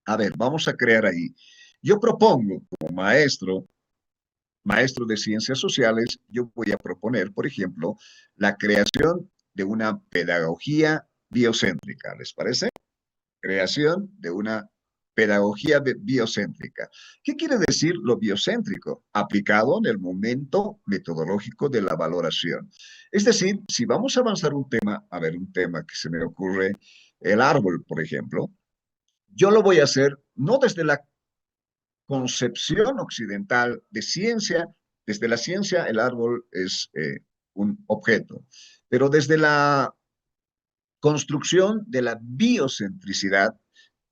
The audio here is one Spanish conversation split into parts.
A ver, vamos a crear ahí. Yo propongo como maestro de ciencias sociales, yo voy a proponer, por ejemplo, la creación de una pedagogía biocéntrica. ¿Les parece? Creación de una pedagogía biocéntrica. ¿Qué quiere decir lo biocéntrico? Aplicado en el momento metodológico de la valoración. Es decir, si vamos a avanzar un tema, a ver, un tema que se me ocurre, el árbol, por ejemplo, yo lo voy a hacer no desde la concepción occidental de ciencia. Desde la ciencia el árbol es un objeto, pero desde la construcción de la biocentricidad,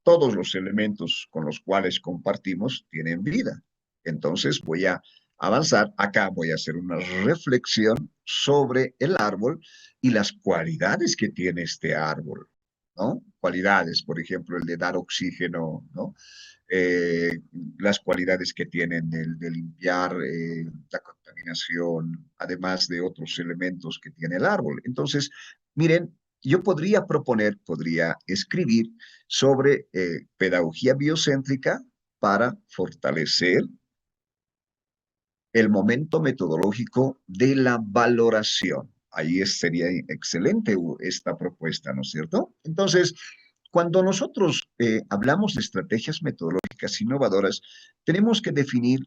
todos los elementos con los cuales compartimos tienen vida. Entonces voy a avanzar. Acá voy a hacer una reflexión sobre el árbol y las cualidades que tiene este árbol, ¿no? Cualidades, por ejemplo, el de dar oxígeno, ¿no? Eh, las cualidades que tienen de limpiar la contaminación, además de otros elementos que tiene el árbol. Entonces, miren, yo podría proponer, podría escribir sobre pedagogía biocéntrica para fortalecer el momento metodológico de la valoración. Ahí sería excelente esta propuesta, ¿no es cierto? Entonces, cuando nosotros hablamos de estrategias metodológicas innovadoras, tenemos que definir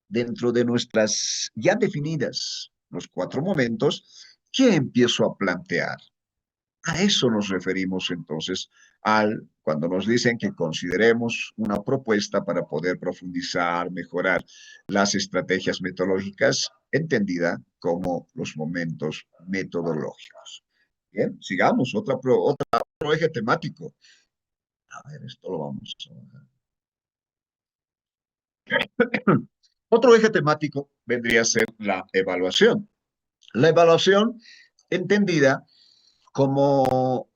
dentro de nuestras ya definidas los cuatro momentos, ¿qué empiezo a plantear? A eso nos referimos entonces cuando nos dicen que consideremos una propuesta para poder profundizar, mejorar las estrategias metodológicas, entendida como los momentos metodológicos. Bien, sigamos, otro eje temático. A ver, esto lo vamos a... Otro eje temático vendría a ser la evaluación. La evaluación entendida como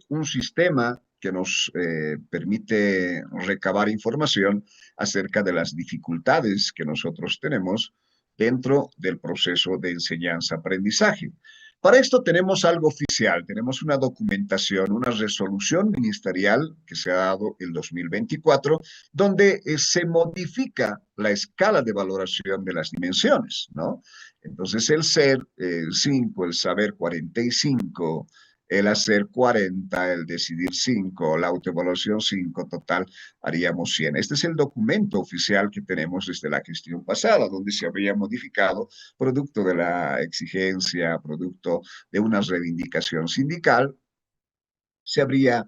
un sistema que nos permite recabar información acerca de las dificultades que nosotros tenemos dentro del proceso de enseñanza-aprendizaje. Para esto tenemos algo oficial, tenemos una documentación, una resolución ministerial que se ha dado el 2024, donde se modifica la escala de valoración de las dimensiones, ¿no? Entonces el ser 5, el saber 45, el hacer 40, el decidir 5, la autoevaluación 5, total haríamos 100. Este es el documento oficial que tenemos desde la gestión pasada, donde se habría modificado producto de la exigencia, producto de una reivindicación sindical, se habría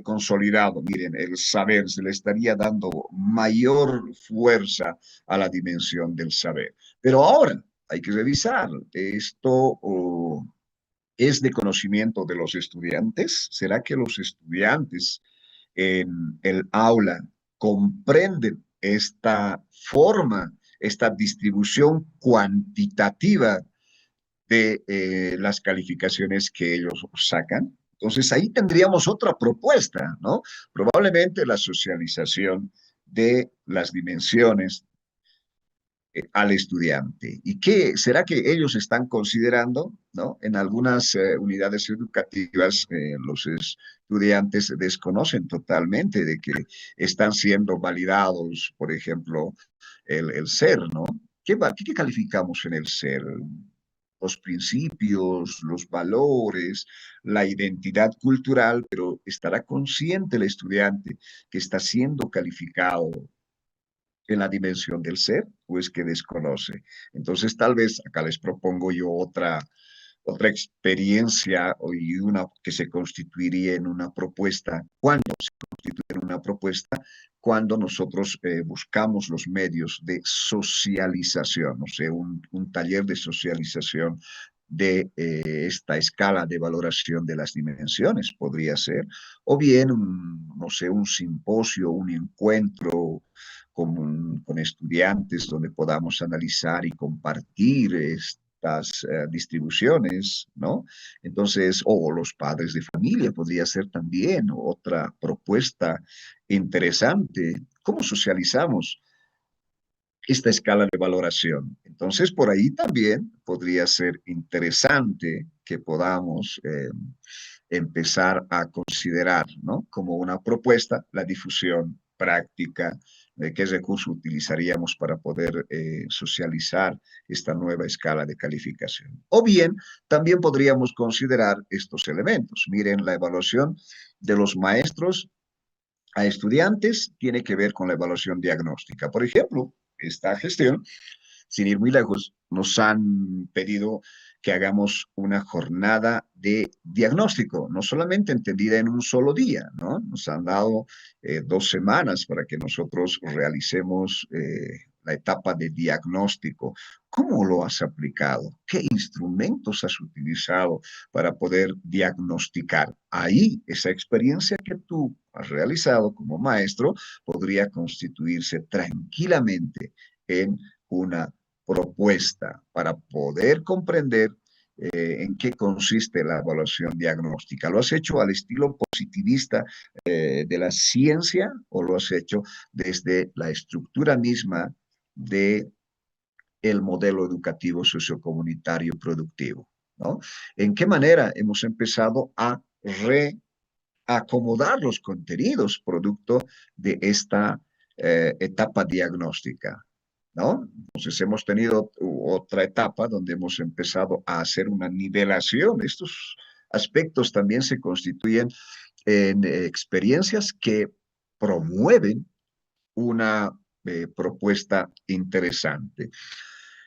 consolidado. Miren, el saber se le estaría dando mayor fuerza a la dimensión del saber. Pero ahora hay que revisar esto. ¿Es de conocimiento de los estudiantes? ¿Será que los estudiantes en el aula comprenden esta forma, esta distribución cuantitativa de las calificaciones que ellos sacan? Entonces ahí tendríamos otra propuesta, ¿no? Probablemente la socialización de las dimensiones al estudiante. ¿Y qué será que ellos están considerando, ¿no? En algunas unidades educativas, los estudiantes desconocen totalmente de que están siendo validados, por ejemplo, el ser, ¿no? ¿Qué calificamos en el ser? Los principios, los valores, la identidad cultural, pero estará consciente el estudiante que está siendo calificado en la dimensión del ser o es que desconoce. Entonces, tal vez acá les propongo yo otra experiencia y una que se constituiría en una propuesta. ¿Cuándo se constituye en una propuesta? Cuando nosotros buscamos los medios de socialización, no sé, un taller de socialización de esta escala de valoración de las dimensiones, podría ser, o bien, no sé, un simposio, un encuentro con estudiantes donde podamos analizar y compartir estas distribuciones, ¿no? Entonces, o los padres de familia podría ser también otra propuesta interesante. ¿Cómo socializamos esta escala de valoración? Entonces, por ahí también podría ser interesante que podamos empezar a considerar, ¿no? Como una propuesta la difusión práctica, de qué recurso utilizaríamos para poder socializar esta nueva escala de calificación. O bien, también podríamos considerar estos elementos. Miren, la evaluación de los maestros a estudiantes tiene que ver con la evaluación diagnóstica. Por ejemplo, esta gestión, sin ir muy lejos, nos han pedido que hagamos una jornada de diagnóstico, no solamente entendida en un solo día, ¿no? Nos han dado 2 semanas para que nosotros realicemos la etapa de diagnóstico. ¿Cómo lo has aplicado? ¿Qué instrumentos has utilizado para poder diagnosticar? Ahí, esa experiencia que tú has realizado como maestro podría constituirse tranquilamente en una propuesta para poder comprender en qué consiste la evaluación diagnóstica. ¿Lo has hecho al estilo positivista de la ciencia o lo has hecho desde la estructura misma de el modelo educativo sociocomunitario productivo? ¿No? ¿En qué manera hemos empezado a reacomodar los contenidos producto de esta etapa diagnóstica? ¿No? Entonces hemos tenido otra etapa donde hemos empezado a hacer una nivelación. Estos aspectos también se constituyen en experiencias que promueven una propuesta interesante.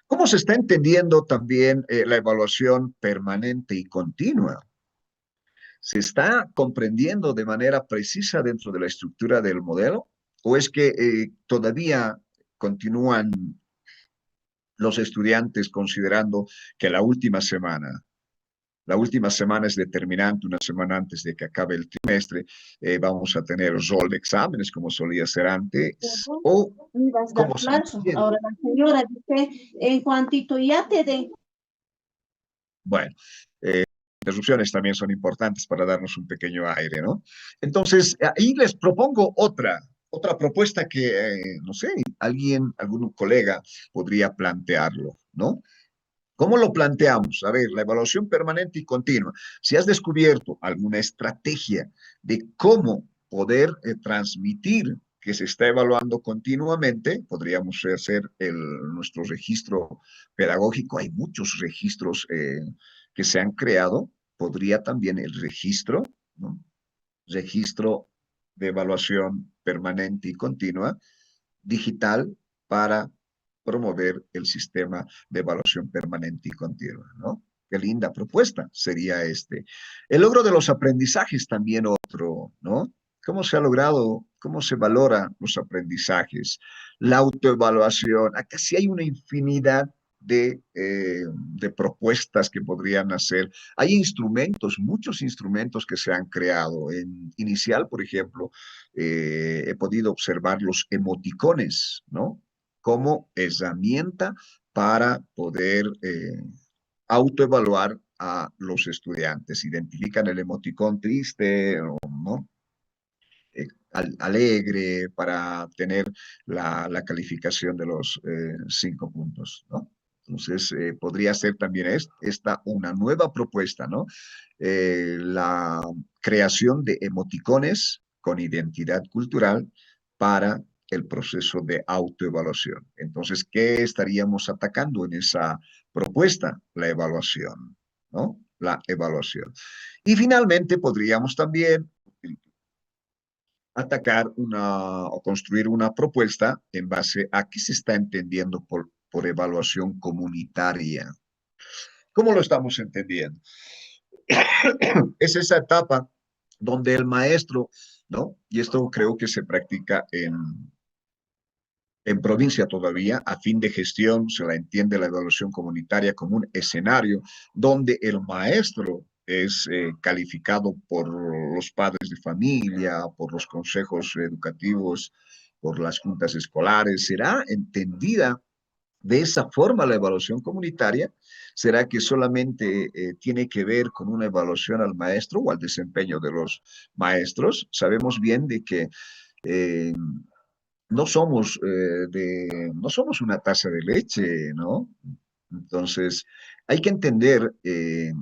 ¿Cómo se está entendiendo también la evaluación permanente y continua? ¿Se está comprendiendo de manera precisa dentro de la estructura del modelo? ¿O es que todavía continúan los estudiantes considerando que la última semana es determinante, una semana antes de que acabe el trimestre, vamos a tener rol de exámenes como solía ser antes, Ujú. o Y vas a dar cómo se plazo. entiende? Ahora la señora dice, en cuantito ya te den. Bueno, interrupciones también son importantes para darnos un pequeño aire, ¿no? Entonces, ahí les propongo otra propuesta que, no sé, algún colega podría plantearlo, ¿no? ¿Cómo lo planteamos? A ver, la evaluación permanente y continua. Si has descubierto alguna estrategia de cómo poder transmitir que se está evaluando continuamente, podríamos hacer nuestro registro pedagógico. Hay muchos registros que se han creado. Podría también el registro, ¿no? Registro de evaluación permanente y continua digital para promover el sistema de evaluación permanente y continua, ¿no? Qué linda propuesta sería este. El logro de los aprendizajes también otro, ¿no? ¿Cómo se ha logrado, cómo se valora los aprendizajes? La autoevaluación. Acá sí hay una infinidad de propuestas que podrían hacer. Hay instrumentos, muchos instrumentos que se han creado. En Inicial, por ejemplo, he podido observar los emoticones, ¿no? Como herramienta para poder autoevaluar a los estudiantes. Identifican el emoticón triste, ¿no? Alegre para tener la calificación de los 5 puntos, ¿no? Entonces, podría ser también esta una nueva propuesta, ¿no? La creación de emoticones con identidad cultural para el proceso de autoevaluación. Entonces, ¿qué estaríamos atacando en esa propuesta? La evaluación, ¿no? La evaluación. Y finalmente, podríamos también atacar o construir una propuesta en base a qué se está entendiendo por evaluación comunitaria. ¿Cómo lo estamos entendiendo? Es esa etapa donde el maestro, ¿no? Y esto creo que se practica en provincia todavía, a fin de gestión, se la entiende la evaluación comunitaria como un escenario donde el maestro es calificado por los padres de familia, por los consejos educativos, por las juntas escolares. ¿Será entendida de esa forma la evaluación comunitaria? ¿Será que solamente tiene que ver con una evaluación al maestro o al desempeño de los maestros? Sabemos bien de que eh, no somos una taza de leche, ¿no? Entonces, hay que entender qué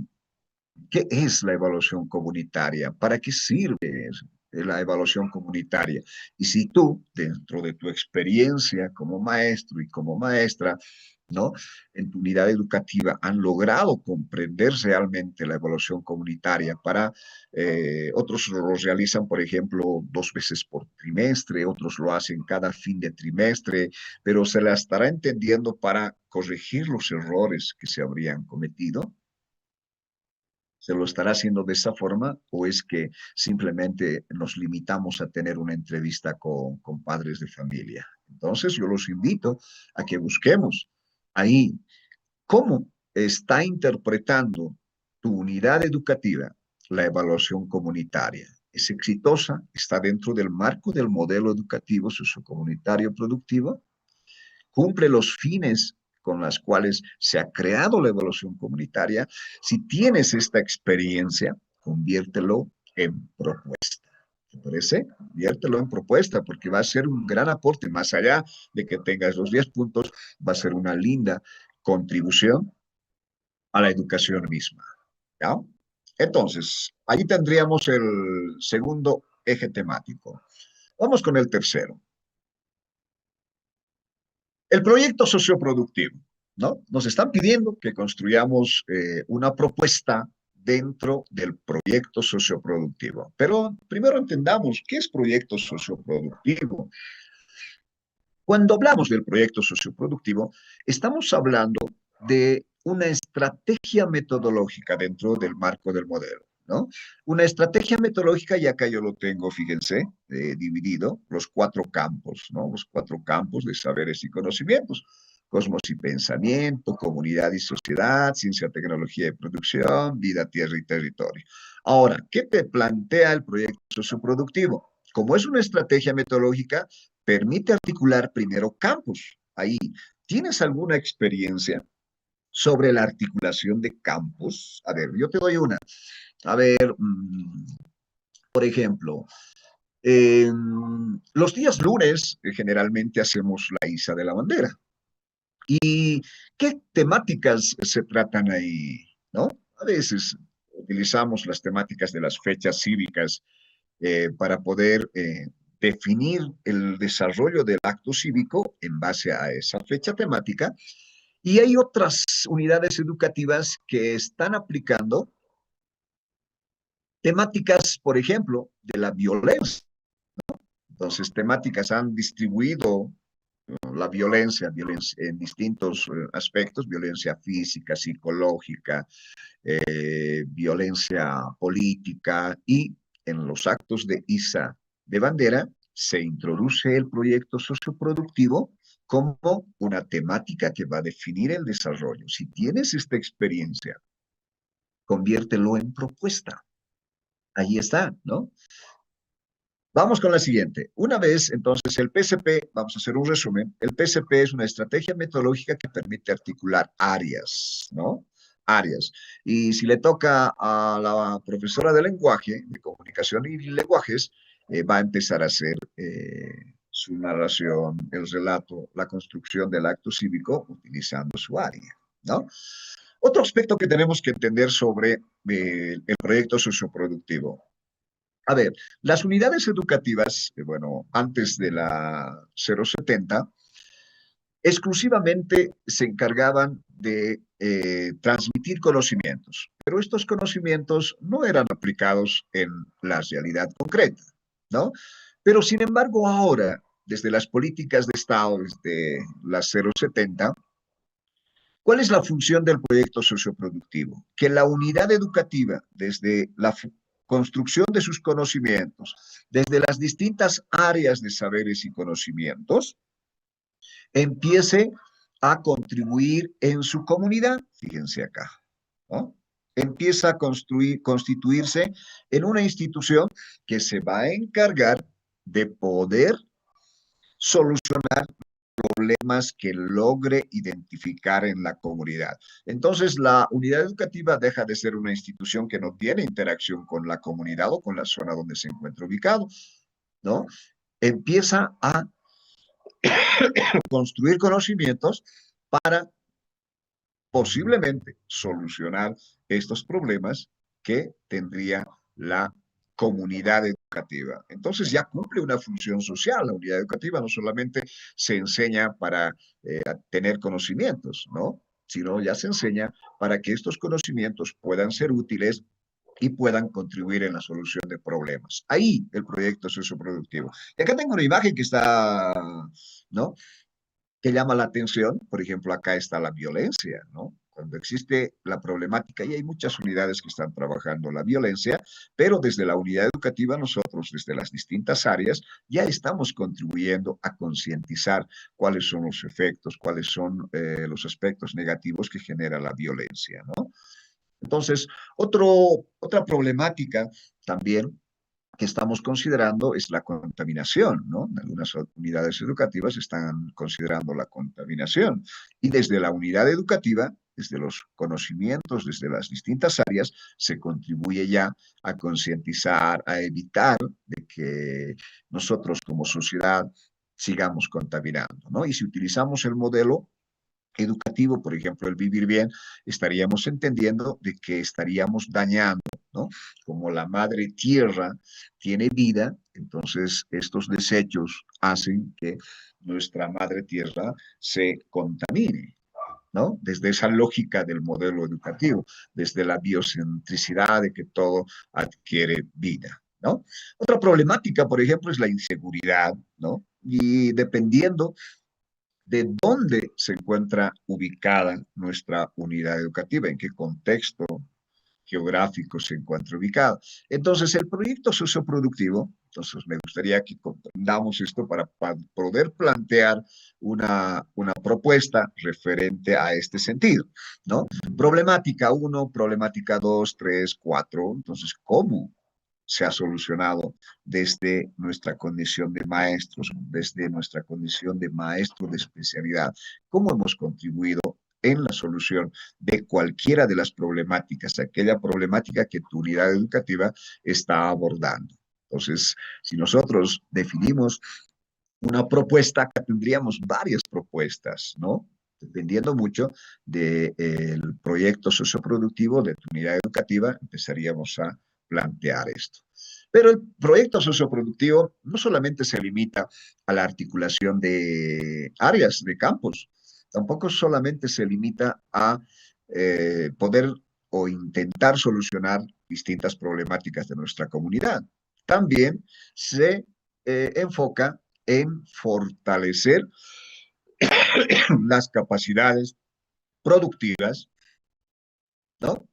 es la evaluación comunitaria, para qué sirve. la evaluación comunitaria. Y si tú, dentro de tu experiencia como maestro y como maestra, ¿no? En tu unidad educativa han logrado comprender realmente la evaluación comunitaria otros lo realizan, por ejemplo, 2 veces por trimestre, otros lo hacen cada fin de trimestre, pero se la estará entendiendo para corregir los errores que se habrían cometido. ¿Se lo estará haciendo de esa forma o es que simplemente nos limitamos a tener una entrevista con padres de familia? Entonces, yo los invito a que busquemos ahí cómo está interpretando tu unidad educativa la evaluación comunitaria. ¿Es exitosa? ¿Está dentro del marco del modelo educativo sociocomunitario productivo? ¿Cumple los fines con los cuales se ha creado la evaluación comunitaria? Si tienes esta experiencia, conviértelo en propuesta. ¿Te parece? Conviértelo en propuesta porque va a ser un gran aporte. Más allá de que tengas los 10 puntos, va a ser una linda contribución a la educación misma. ¿Ya? Entonces, ahí tendríamos el segundo eje temático. Vamos con el tercero. El proyecto socioproductivo, ¿no? Nos están pidiendo que construyamos una propuesta dentro del proyecto socioproductivo. Pero primero entendamos qué es proyecto socioproductivo. Cuando hablamos del proyecto socioproductivo, estamos hablando de una estrategia metodológica dentro del marco del modelo, ¿no? Una estrategia metodológica, y acá yo lo tengo, fíjense, dividido, los 4 campos, ¿no? Los 4 campos de saberes y conocimientos. Cosmos y pensamiento, comunidad y sociedad, ciencia, tecnología y producción, vida, tierra y territorio. Ahora, ¿qué te plantea el proyecto socioproductivo? Como es una estrategia metodológica, permite articular primero campos. Ahí, ¿tienes alguna experiencia sobre la articulación de campos? A ver, yo te doy una. A ver, por ejemplo, los días lunes generalmente hacemos la Iza de la Bandera. ¿Y qué temáticas se tratan ahí? ¿No? A veces utilizamos las temáticas de las fechas cívicas para poder definir el desarrollo del acto cívico en base a esa fecha temática. Y hay otras unidades educativas que están aplicando temáticas, por ejemplo, de la violencia. Entonces, temáticas han distribuido la violencia en distintos aspectos, violencia física, psicológica, violencia política y en los actos de ISA de bandera se introduce el proyecto socioproductivo como una temática que va a definir el desarrollo. Si tienes esta experiencia, conviértelo en propuesta. Ahí está, ¿no? Vamos con la siguiente. Una vez, entonces, el PCP, vamos a hacer un resumen. El PCP es una estrategia metodológica que permite articular áreas, ¿no? Áreas. Y si le toca a la profesora de lenguaje, de comunicación y lenguajes, va a empezar a hacer su narración, el relato, la construcción del acto cívico utilizando su área, ¿no? Otro aspecto que tenemos que entender sobre el proyecto socioproductivo. A ver, las unidades educativas, bueno, antes de la 070, exclusivamente se encargaban de transmitir conocimientos, pero estos conocimientos no eran aplicados en la realidad concreta, ¿no? Pero sin embargo, ahora, desde las políticas de Estado, desde la 070, ¿cuál es la función del proyecto socioproductivo? Que la unidad educativa, desde la construcción de sus conocimientos, desde las distintas áreas de saberes y conocimientos, empiece a contribuir en su comunidad. Fíjense acá, ¿no? Empieza a constituirse en una institución que se va a encargar de poder solucionar problemas que logre identificar en la comunidad. Entonces, la unidad educativa deja de ser una institución que no tiene interacción con la comunidad o con la zona donde se encuentra ubicado, ¿no? Empieza a construir conocimientos para posiblemente solucionar estos problemas que tendría la comunidad educativa. Entonces ya cumple una función social. La unidad educativa no solamente se enseña para tener conocimientos, ¿no? Sino ya se enseña para que estos conocimientos puedan ser útiles y puedan contribuir en la solución de problemas. Ahí el proyecto socioproductivo. Y acá tengo una imagen que está, ¿no? Que llama la atención. Por ejemplo, acá está la violencia, ¿no? Cuando existe la problemática, y hay muchas unidades que están trabajando la violencia, pero desde la unidad educativa nosotros, desde las distintas áreas, ya estamos contribuyendo a concientizar cuáles son los efectos, cuáles son los aspectos negativos que genera la violencia, ¿no? Entonces, otra problemática también que estamos considerando es la contaminación, ¿no? Algunas unidades educativas están considerando la contaminación y desde la unidad educativa, desde los conocimientos, desde las distintas áreas, se contribuye ya a concientizar, a evitar de que nosotros como sociedad sigamos contaminando, ¿no? Y si utilizamos el modelo educativo, por ejemplo, el vivir bien, estaríamos entendiendo de que estaríamos dañando, ¿no? Como la madre tierra tiene vida, entonces estos desechos hacen que nuestra madre tierra se contamine, ¿no? Desde esa lógica del modelo educativo, desde la biocentricidad de que todo adquiere vida, ¿no? Otra problemática, por ejemplo, es la inseguridad, ¿no? Y dependiendo de dónde se encuentra ubicada nuestra unidad educativa, en qué contexto geográfico se encuentra ubicada. Entonces, el proyecto socioproductivo, entonces me gustaría que comprendamos esto para poder plantear una propuesta referente a este sentido, ¿no? Problemática 1, problemática 2, 3, 4. Entonces, ¿cómo se ha solucionado desde nuestra condición de maestros, desde nuestra condición de maestro de especialidad? ¿Cómo hemos contribuido en la solución de cualquiera de las problemáticas, aquella problemática que tu unidad educativa está abordando? Entonces, si nosotros definimos una propuesta, acá tendríamos varias propuestas, ¿no? Dependiendo mucho del proyecto socioproductivo de tu unidad educativa, empezaríamos a plantear esto. Pero el proyecto socioproductivo no solamente se limita a la articulación de áreas, de campos, tampoco solamente se limita a poder o intentar solucionar distintas problemáticas de nuestra comunidad. También se enfoca en fortalecer las capacidades productivas, ¿no?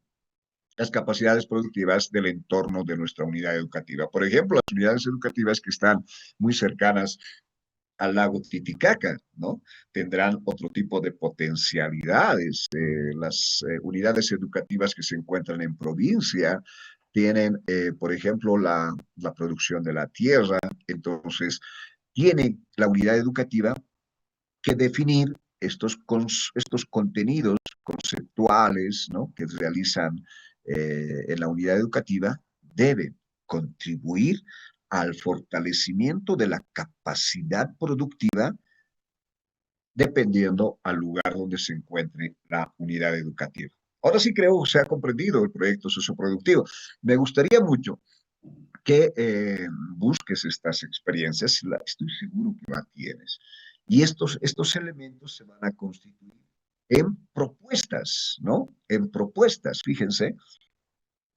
Las capacidades productivas del entorno de nuestra unidad educativa. Por ejemplo, las unidades educativas que están muy cercanas al lago Titicaca, ¿no? Tendrán otro tipo de potencialidades. Las unidades educativas que se encuentran en provincia tienen, por ejemplo, la producción de la tierra. Entonces, tiene la unidad educativa que definir estos contenidos conceptuales, ¿no? Que realizan en la unidad educativa, deben contribuir al fortalecimiento de la capacidad productiva dependiendo al lugar donde se encuentre la unidad educativa. Ahora sí creo que se ha comprendido el proyecto socioproductivo. Me gustaría mucho que busques estas experiencias, estoy seguro que las tienes. Y estos elementos se van a constituir en propuestas, ¿no? En propuestas, fíjense.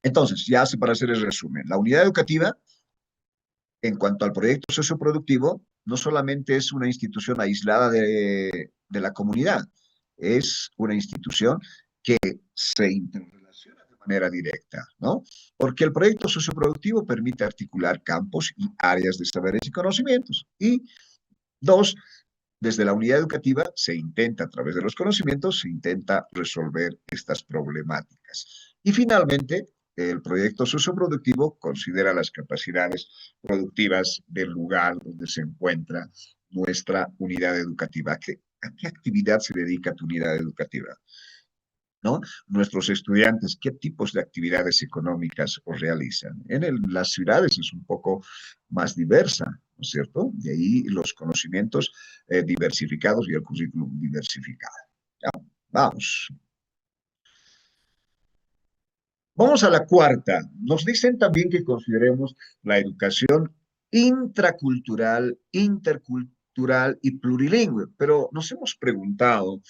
Entonces, ya hace para hacer el resumen. La unidad educativa, en cuanto al proyecto socioproductivo, no solamente es una institución aislada de la comunidad, es una institución que se interrelaciona de manera directa, ¿no? Porque el proyecto socioproductivo permite articular campos y áreas de saberes y conocimientos. Y dos, desde la unidad educativa se intenta, a través de los conocimientos, se intenta resolver estas problemáticas. Y finalmente, el proyecto socioproductivo considera las capacidades productivas del lugar donde se encuentra nuestra unidad educativa. ¿A qué actividad se dedica tu unidad educativa? ¿No? Nuestros estudiantes, ¿qué tipos de actividades económicas realizan? Las ciudades es un poco más diversa, ¿no es cierto? De ahí los conocimientos diversificados y el currículum diversificado. Ya, vamos. Vamos a la cuarta. Nos dicen también que consideremos la educación intracultural, intercultural y plurilingüe, pero nos hemos preguntado,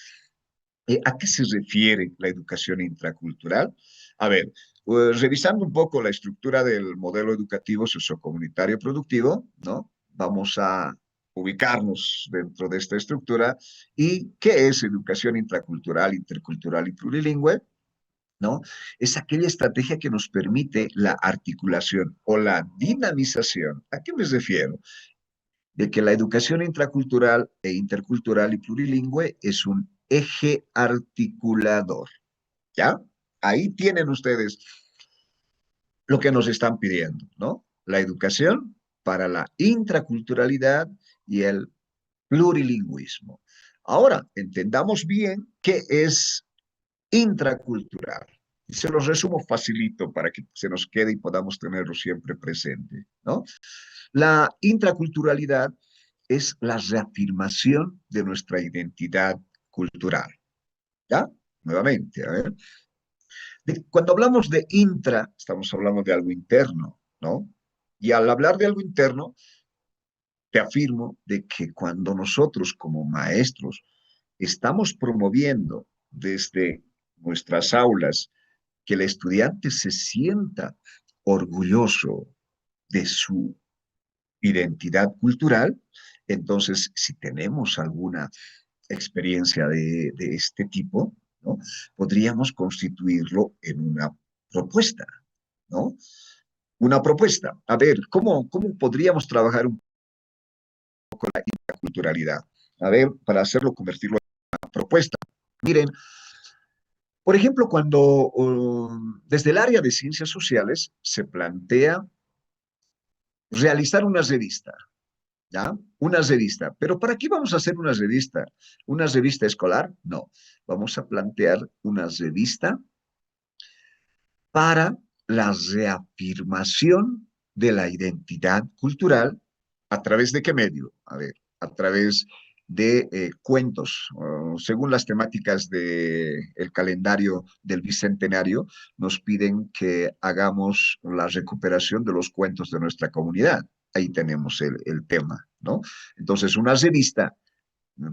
¿a qué se refiere la educación intracultural? A ver, pues, revisando un poco la estructura del modelo educativo sociocomunitario productivo, ¿no? Vamos a ubicarnos dentro de esta estructura. ¿Y qué es educación intracultural, intercultural y plurilingüe? ¿No? Es aquella estrategia que nos permite la articulación o la dinamización. ¿A qué me refiero? De que la educación intracultural e intercultural y plurilingüe es un eje articulador, ¿ya? Ahí tienen ustedes lo que nos están pidiendo, ¿no? La educación para la intraculturalidad y el plurilingüismo. Ahora, entendamos bien qué es intracultural. Y se los resumo facilito para que se nos quede y podamos tenerlo siempre presente, ¿no? La intraculturalidad es la reafirmación de nuestra identidad cultural, ¿ya? Nuevamente, a ver. Cuando hablamos de intra, estamos hablando de algo interno, ¿no? Y al hablar de algo interno, te afirmo de que cuando nosotros como maestros estamos promoviendo desde nuestras aulas que el estudiante se sienta orgulloso de su identidad cultural, entonces si tenemos alguna experiencia de este tipo, ¿no? Podríamos constituirlo en una propuesta, ¿no? Una propuesta. A ver, ¿cómo podríamos trabajar un poco la culturalidad? A ver, para hacerlo, convertirlo en una propuesta. Miren, por ejemplo, cuando desde el área de ciencias sociales se plantea realizar una revista, ¿ya? Una revista. ¿Pero para qué vamos a hacer una revista? ¿Una revista escolar? No. Vamos a plantear una revista para la reafirmación de la identidad cultural. ¿A través de qué medio? A ver, a través de cuentos. Según las temáticas del calendario del Bicentenario, nos piden que hagamos la recuperación de los cuentos de nuestra comunidad. Ahí tenemos el tema, ¿no? Entonces, una revista,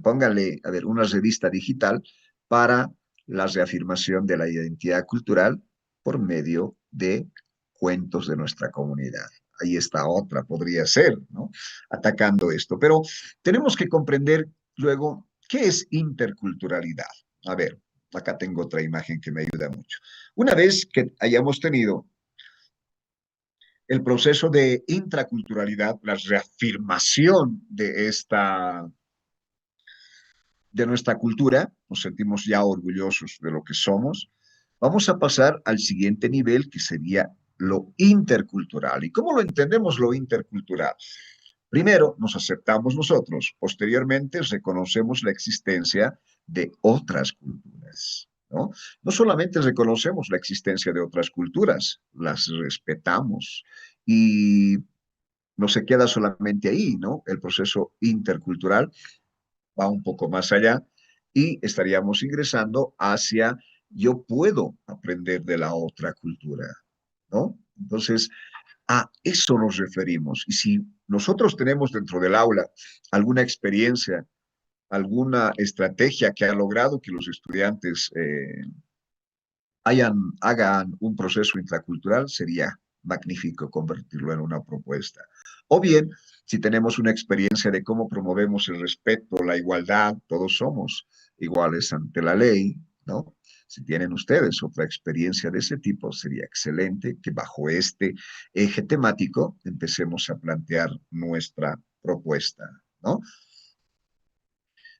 póngale, a ver, una revista digital para la reafirmación de la identidad cultural por medio de cuentos de nuestra comunidad. Ahí está otra, podría ser, ¿no? Atacando esto. Pero tenemos que comprender luego qué es interculturalidad. A ver, acá tengo otra imagen que me ayuda mucho. Una vez que hayamos tenido el proceso de intraculturalidad, la reafirmación de nuestra cultura, nos sentimos ya orgullosos de lo que somos, vamos a pasar al siguiente nivel que sería lo intercultural. ¿Y cómo lo entendemos lo intercultural? Primero, nos aceptamos nosotros, posteriormente reconocemos la existencia de otras culturas, ¿no? No solamente reconocemos la existencia de otras culturas, las respetamos y no se queda solamente ahí, ¿no? El proceso intercultural va un poco más allá y estaríamos ingresando hacia yo puedo aprender de la otra cultura, ¿no? Entonces, a eso nos referimos. Y si nosotros tenemos dentro del aula alguna experiencia, alguna estrategia que ha logrado que los estudiantes hagan un proceso intracultural, sería magnífico convertirlo en una propuesta. O bien, si tenemos una experiencia de cómo promovemos el respeto, la igualdad, todos somos iguales ante la ley, ¿no? Si tienen ustedes otra experiencia de ese tipo, sería excelente que bajo este eje temático empecemos a plantear nuestra propuesta, ¿no?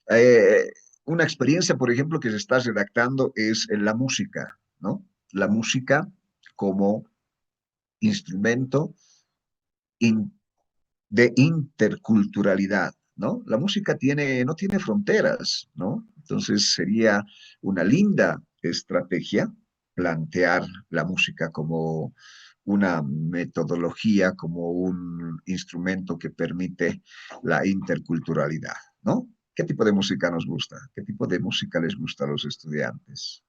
Eh, una experiencia, por ejemplo, que se está redactando es en la música, ¿no? La música como instrumento in- de interculturalidad, ¿no? La música no tiene fronteras, ¿no? Entonces sería una linda estrategia plantear la música como una metodología, como un instrumento que permite la interculturalidad, ¿no? ¿Qué tipo de música nos gusta? ¿Qué tipo de música les gusta a los estudiantes?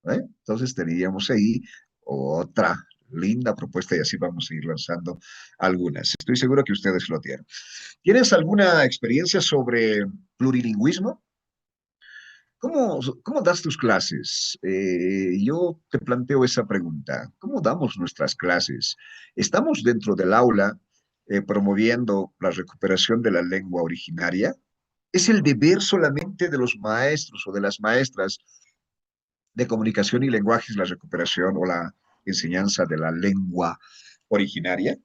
¿Eh? Entonces tendríamos ahí Otra linda propuesta y así vamos a ir lanzando algunas. Estoy seguro que ustedes lo tienen. ¿Tienes alguna experiencia sobre plurilingüismo? ¿Cómo das tus clases? Yo te planteo esa pregunta. ¿Cómo damos nuestras clases? ¿Estamos dentro del aula promoviendo la recuperación de la lengua originaria? ¿Es el deber solamente de los maestros o de las maestras de comunicación y lenguajes la recuperación o la enseñanza de la lengua originaria?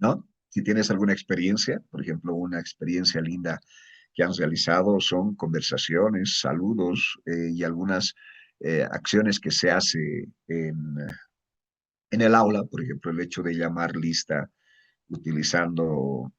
¿No? Si tienes alguna experiencia, por ejemplo, una experiencia linda que han realizado son conversaciones, saludos y algunas acciones que se hace en el aula, por ejemplo, el hecho de llamar lista utilizando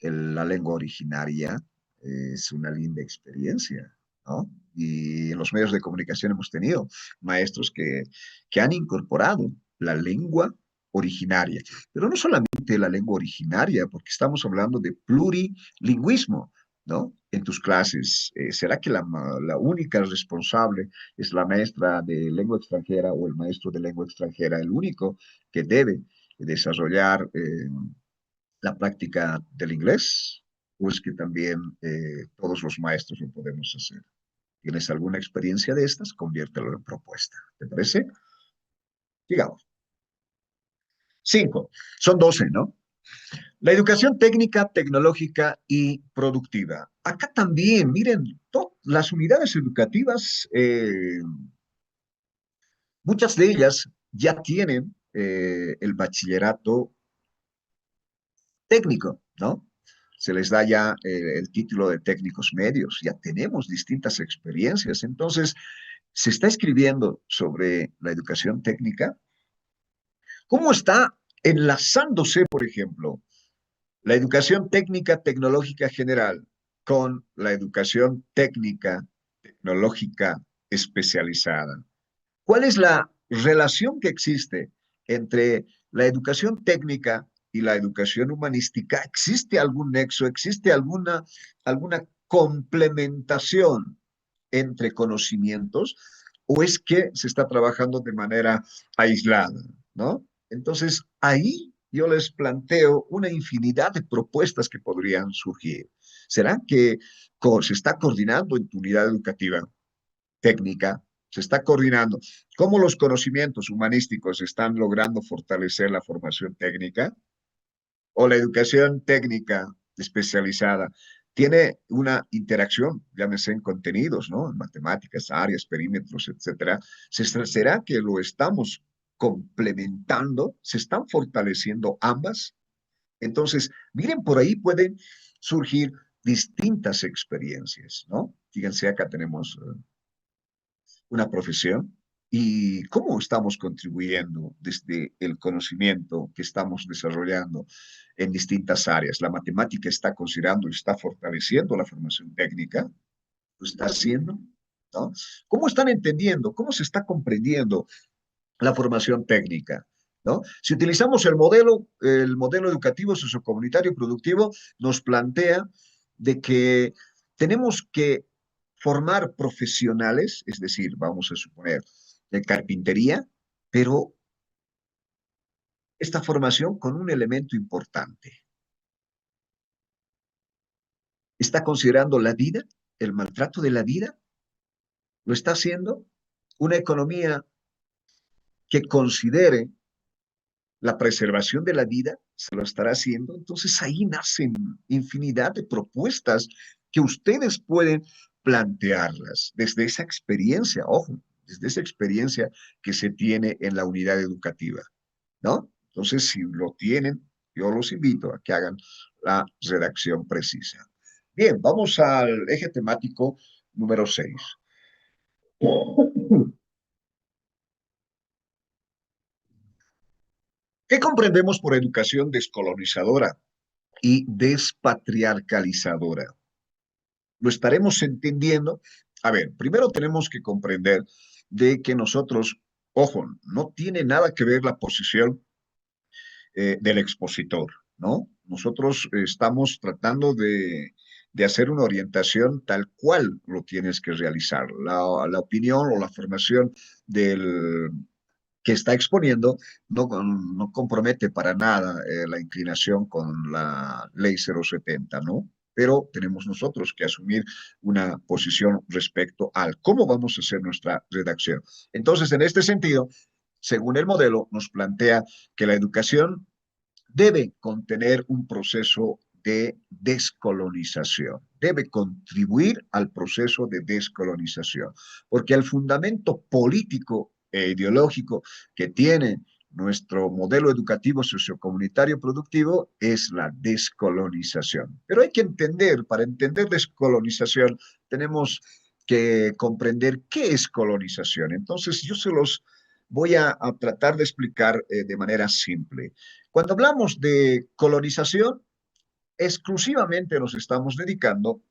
la lengua originaria es una linda experiencia, ¿no? Y en los medios de comunicación hemos tenido maestros que han incorporado la lengua originaria, pero no solamente la lengua originaria, porque estamos hablando de plurilingüismo, ¿no? En tus clases, ¿será que la única responsable es la maestra de lengua extranjera o el maestro de lengua extranjera, el único que debe desarrollar la práctica del inglés, pues que también todos los maestros lo podemos hacer? ¿Tienes alguna experiencia de estas? Conviértelo en propuesta. ¿Te parece? Digamos. 5. Son 12, ¿no? La educación técnica, tecnológica y productiva. Acá también, miren, las unidades educativas, muchas de ellas ya tienen el bachillerato técnico, ¿no? Se les da ya el título de técnicos medios, ya tenemos distintas experiencias. Entonces, se está escribiendo sobre la educación técnica. ¿Cómo está enlazándose, por ejemplo, la educación técnica tecnológica general con la educación técnica tecnológica especializada? ¿Cuál es la relación que existe entre la educación técnica y la educación humanística? ¿Existe algún nexo? ¿Existe alguna complementación entre conocimientos? ¿O es que se está trabajando de manera aislada? ¿No? Entonces, ahí yo les planteo una infinidad de propuestas que podrían surgir. ¿Será que se está coordinando en tu unidad educativa técnica? Se está coordinando. ¿Cómo los conocimientos humanísticos están logrando fortalecer la formación técnica? ¿O la educación técnica especializada tiene una interacción, llámese en contenidos, ¿no? En matemáticas, áreas, perímetros, etcétera? ¿Será que lo estamos complementando? ¿Se están fortaleciendo ambas? Entonces, miren, por ahí pueden surgir distintas experiencias, ¿no? Fíjense, acá tenemos una profesión y cómo estamos contribuyendo desde el conocimiento que estamos desarrollando en distintas áreas. La matemática está considerando y está fortaleciendo la formación técnica, lo está haciendo, ¿no? ¿Cómo están entendiendo? ¿Cómo se está comprendiendo la formación técnica? ¿No? Si utilizamos el modelo educativo sociocomunitario productivo, nos plantea de que tenemos que formar profesionales, es decir, vamos a suponer, de carpintería, pero esta formación con un elemento importante. ¿Está considerando la vida, el maltrato de la vida? ¿Lo está haciendo? Una economía que considere la preservación de la vida, se lo estará haciendo. Entonces ahí nacen infinidad de propuestas que ustedes pueden plantearlas desde esa experiencia, ojo, desde esa experiencia que se tiene en la unidad educativa, ¿no? Entonces, si lo tienen, yo los invito a que hagan la redacción precisa. Bien, vamos al eje temático número 6. ¿Qué comprendemos por educación descolonizadora y despatriarcalizadora? Lo estaremos entendiendo. A ver, primero tenemos que comprender de que nosotros, ojo, no tiene nada que ver la posición del expositor, ¿no? Nosotros estamos tratando de hacer una orientación tal cual lo tienes que realizar. La opinión o la formación del que está exponiendo no compromete para nada la inclinación con la ley 070, ¿no? Pero tenemos nosotros que asumir una posición respecto al cómo vamos a hacer nuestra redacción. Entonces, en este sentido, según el modelo, nos plantea que la educación debe contener un proceso de descolonización, debe contribuir al proceso de descolonización, porque el fundamento político e ideológico que tiene nuestro modelo educativo sociocomunitario productivo es la descolonización. Pero hay que entender, para entender descolonización, tenemos que comprender qué es colonización. Entonces, yo se los voy a tratar de explicar de manera simple. Cuando hablamos de colonización, exclusivamente nos estamos dedicando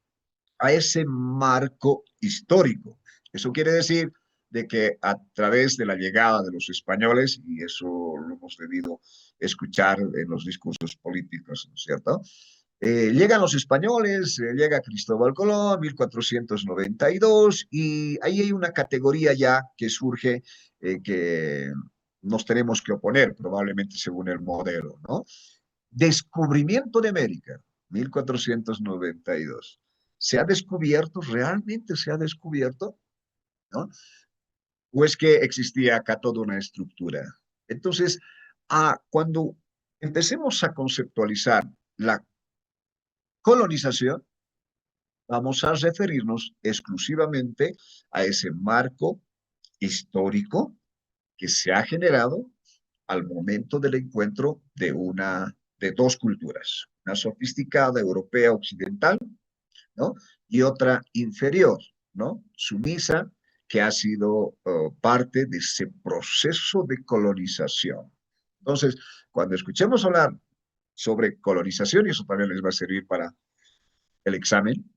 a ese marco histórico. Eso quiere decir de que a través de la llegada de los españoles, y eso lo hemos debido escuchar en los discursos políticos, ¿no es cierto? Llegan los españoles, llega Cristóbal Colón, 1492, y ahí hay una categoría ya que surge que nos tenemos que oponer, probablemente según el modelo, ¿no? Descubrimiento de América, 1492. ¿Se ha descubierto? ¿Realmente se ha descubierto? ¿No? ¿O es que existía acá toda una estructura? Entonces, cuando empecemos a conceptualizar la colonización, vamos a referirnos exclusivamente a ese marco histórico que se ha generado al momento del encuentro de dos culturas, una sofisticada europea occidental, ¿no? Y otra inferior, ¿no? Sumisa, que ha sido parte de ese proceso de colonización. Entonces, cuando escuchemos hablar sobre colonización, y eso también les va a servir para el examen,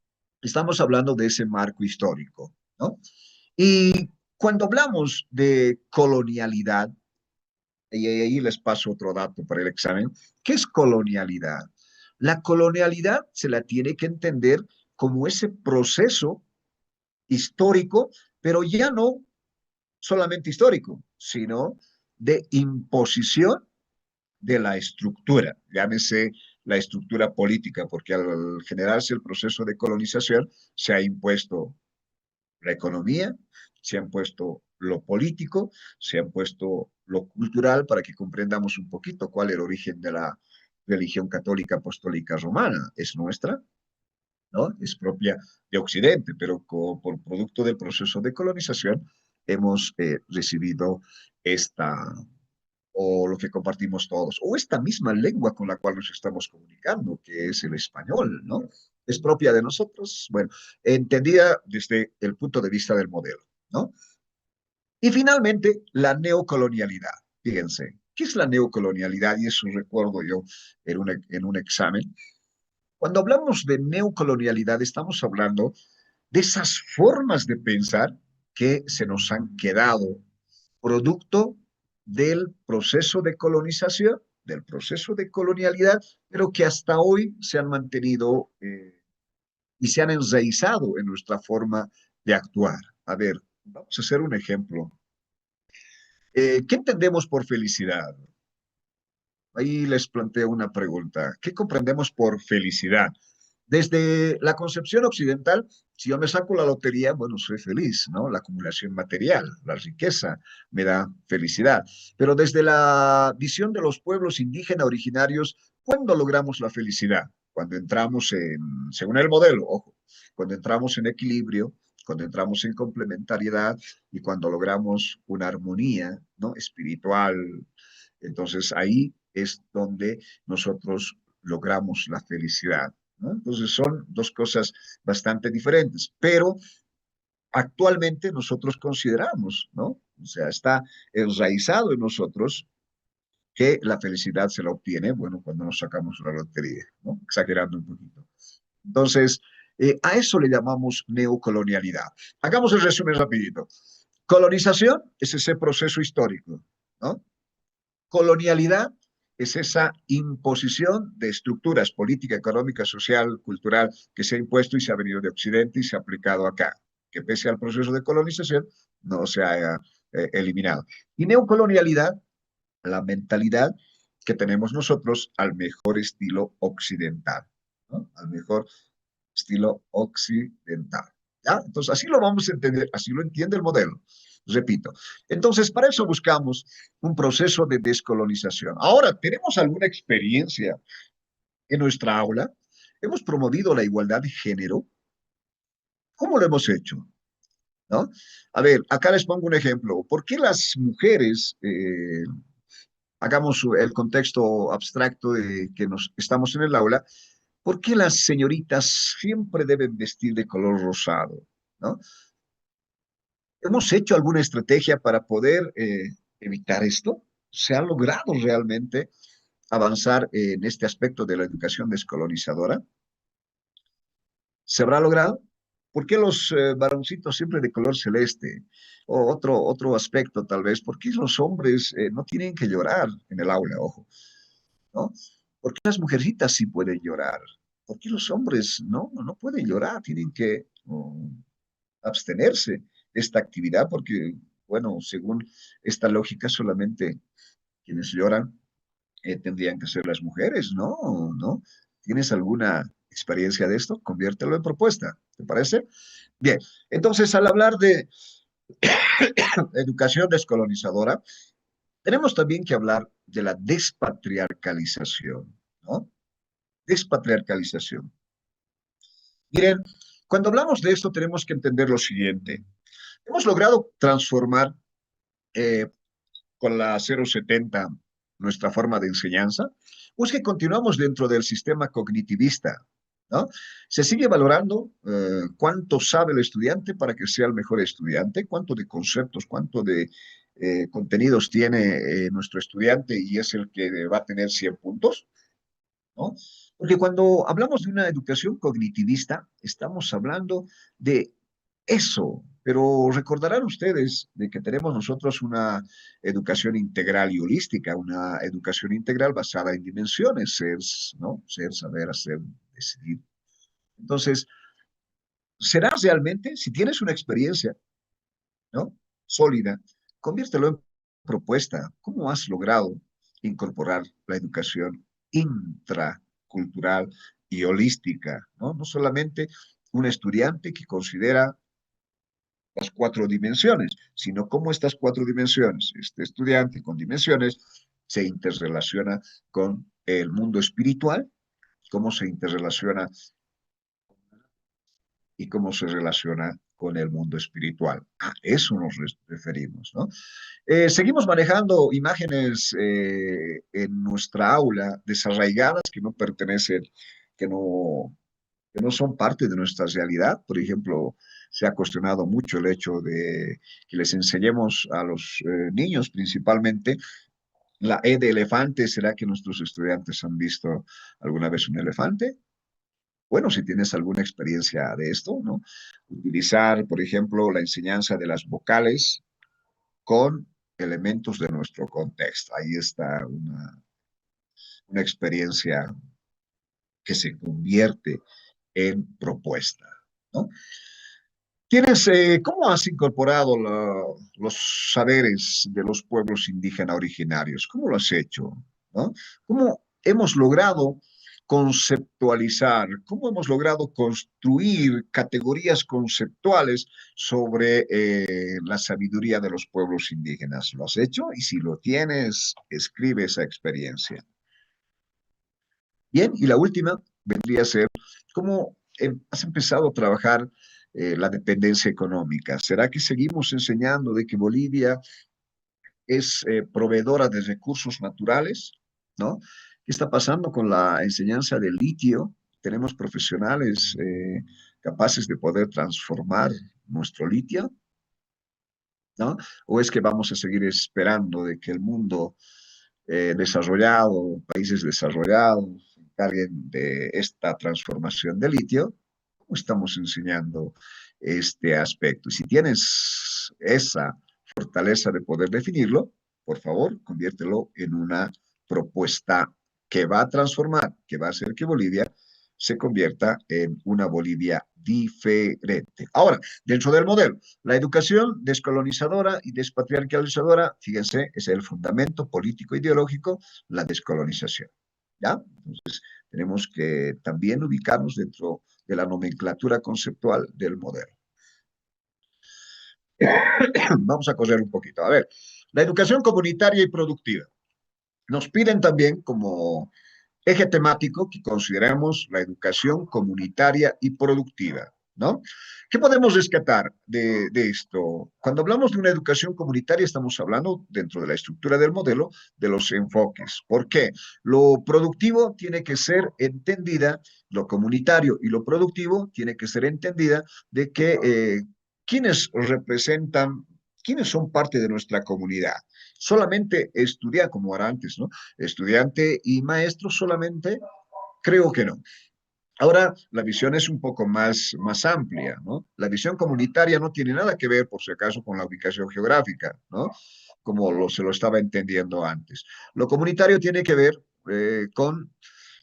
estamos hablando de ese marco histórico, ¿no? Y cuando hablamos de colonialidad, y ahí les paso otro dato para el examen, ¿qué es colonialidad? La colonialidad se la tiene que entender como ese proceso histórico, pero ya no solamente histórico, sino de imposición de la estructura, llámese la estructura política, porque al generarse el proceso de colonización se ha impuesto la economía, se han puesto lo político, se han puesto lo cultural para que comprendamos un poquito cuál es el origen de la religión católica apostólica romana. Es nuestra, ¿no? Es propia de Occidente, pero por producto del proceso de colonización hemos recibido esta, o lo que compartimos todos, o esta misma lengua con la cual nos estamos comunicando, que es el español, ¿no? Es propia de nosotros, bueno, entendida desde el punto de vista del modelo, ¿no? Y finalmente, la neocolonialidad. Fíjense, ¿qué es la neocolonialidad? Y eso recuerdo yo en un examen. Cuando hablamos de neocolonialidad, estamos hablando de esas formas de pensar que se nos han quedado producto del proceso de colonización, del proceso de colonialidad, pero que hasta hoy se han mantenido y se han enraizado en nuestra forma de actuar. A ver, vamos a hacer un ejemplo. ¿Qué entendemos por felicidad? Ahí les planteo una pregunta. ¿Qué comprendemos por felicidad? Desde la concepción occidental, si yo me saco la lotería, bueno, soy feliz, ¿no? La acumulación material, la riqueza me da felicidad. Pero desde la visión de los pueblos indígenas originarios, ¿cuándo logramos la felicidad? Cuando entramos según el modelo, ojo, cuando entramos en equilibrio, cuando entramos en complementariedad y cuando logramos una armonía, ¿no? Espiritual. Entonces ahí es donde nosotros logramos la felicidad, ¿no? Entonces son dos cosas bastante diferentes, pero actualmente nosotros consideramos, ¿no? O sea, está enraizado en nosotros que la felicidad se la obtiene, bueno, cuando nos sacamos la lotería, ¿no? Exagerando un poquito. Entonces, a eso le llamamos neocolonialidad. Hagamos el resumen rapidito. Colonización es ese proceso histórico, ¿no? Colonialidad es esa imposición de estructuras política, económica, social, cultural que se ha impuesto y se ha venido de Occidente y se ha aplicado acá, que pese al proceso de colonización no se haya eliminado. Y neocolonialidad, la mentalidad que tenemos nosotros al mejor estilo occidental, ¿no? Al mejor estilo occidental. ¿Ya? Entonces, así lo vamos a entender, así lo entiende el modelo. Repito. Entonces, para eso buscamos un proceso de descolonización. Ahora, ¿tenemos alguna experiencia en nuestra aula? ¿Hemos promovido la igualdad de género? ¿Cómo lo hemos hecho? ¿No? A ver, acá les pongo un ejemplo. ¿Por qué las mujeres, hagamos el contexto abstracto de que nos, estamos en el aula, ¿por qué las señoritas siempre deben vestir de color rosado? ¿No? ¿Hemos hecho alguna estrategia para poder evitar esto? ¿Se ha logrado realmente avanzar en este aspecto de la educación descolonizadora? ¿Se habrá logrado? ¿Por qué los varoncitos siempre de color celeste? O otro aspecto tal vez, ¿por qué los hombres no tienen que llorar en el aula? Ojo, ¿no? ¿Por qué las mujercitas sí pueden llorar? ¿Por qué los hombres no pueden llorar? Tienen que abstenerse de esta actividad porque, bueno, según esta lógica, solamente quienes lloran tendrían que ser las mujeres, ¿no? ¿No? ¿Tienes alguna experiencia de esto? Conviértelo en propuesta, ¿te parece? Bien, entonces al hablar de educación descolonizadora, tenemos también que hablar de la despatriarcalización, ¿no? Despatriarcalización. Miren, cuando hablamos de esto tenemos que entender lo siguiente. Hemos logrado transformar eh, con la 070 nuestra forma de enseñanza, o es que continuamos dentro del sistema cognitivista, ¿no? Se sigue valorando cuánto sabe el estudiante para que sea el mejor estudiante, cuánto de conceptos, cuánto de contenidos tiene nuestro estudiante y es el que va a tener 100 puntos, ¿no? Porque cuando hablamos de una educación cognitivista, estamos hablando de eso, pero recordarán ustedes de que tenemos nosotros una educación integral y holística, una educación integral basada en dimensiones, ser, ¿no? Ser, saber, hacer, decidir. Entonces, será realmente, si tienes una experiencia, ¿no? Sólida, conviértelo en propuesta. ¿Cómo has logrado incorporar la educación intracultural y holística? ¿No? No solamente un estudiante que considera las cuatro dimensiones, sino cómo estas cuatro dimensiones, este estudiante con dimensiones, se interrelaciona con el mundo espiritual, cómo se interrelaciona y cómo se relaciona con el mundo espiritual. A eso nos referimos, ¿no? Seguimos manejando imágenes en nuestra aula desarraigadas que no pertenecen, que no, que no son parte de nuestra realidad. Por ejemplo, se ha cuestionado mucho el hecho de que les enseñemos a los niños principalmente la E de elefante. ¿Será que nuestros estudiantes han visto alguna vez un elefante? Bueno, si tienes alguna experiencia de esto, ¿no? Utilizar, por ejemplo, la enseñanza de las vocales con elementos de nuestro contexto. Ahí está una experiencia que se convierte en propuesta, ¿no? Tienes, ¿cómo has incorporado los saberes de los pueblos indígenas originarios? ¿Cómo lo has hecho? ¿No? ¿Cómo hemos logrado conceptualizar, cómo hemos logrado construir categorías conceptuales sobre la sabiduría de los pueblos indígenas? ¿Lo has hecho? Y si lo tienes, escribe esa experiencia. Bien, y la última vendría a ser, ¿cómo has empezado a trabajar la dependencia económica? ¿Será que seguimos enseñando de que Bolivia es proveedora de recursos naturales? ¿No? ¿Qué está pasando con la enseñanza del litio? ¿Tenemos profesionales capaces de poder transformar nuestro litio? ¿No? ¿O es que vamos a seguir esperando de que el mundo desarrollado, países desarrollados, se encarguen de esta transformación de litio? ¿Cómo estamos enseñando este aspecto? Y si tienes esa fortaleza de poder definirlo, por favor, conviértelo en una propuesta que va a transformar, que va a hacer que Bolivia se convierta en una Bolivia diferente. Ahora, dentro del modelo, la educación descolonizadora y despatriarcalizadora, fíjense, es el fundamento político ideológico, la descolonización. ¿Ya? Entonces, tenemos que también ubicarnos dentro de la nomenclatura conceptual del modelo. Vamos a correr un poquito. A ver, la educación comunitaria y productiva. Nos piden también como eje temático que consideramos la educación comunitaria y productiva, ¿no? ¿Qué podemos rescatar de esto? Cuando hablamos de una educación comunitaria, estamos hablando dentro de la estructura del modelo de los enfoques. ¿Por qué? Lo productivo tiene que ser entendida, lo comunitario y lo productivo tiene que ser entendida de que quienes representan, quienes son parte de nuestra comunidad. Solamente estudiar como era antes, ¿no? Estudiante y maestro solamente, creo que no. Ahora, la visión es un poco más amplia, ¿no? La visión comunitaria no tiene nada que ver, por si acaso, con la ubicación geográfica, ¿no? Se lo estaba entendiendo antes. Lo comunitario tiene que ver con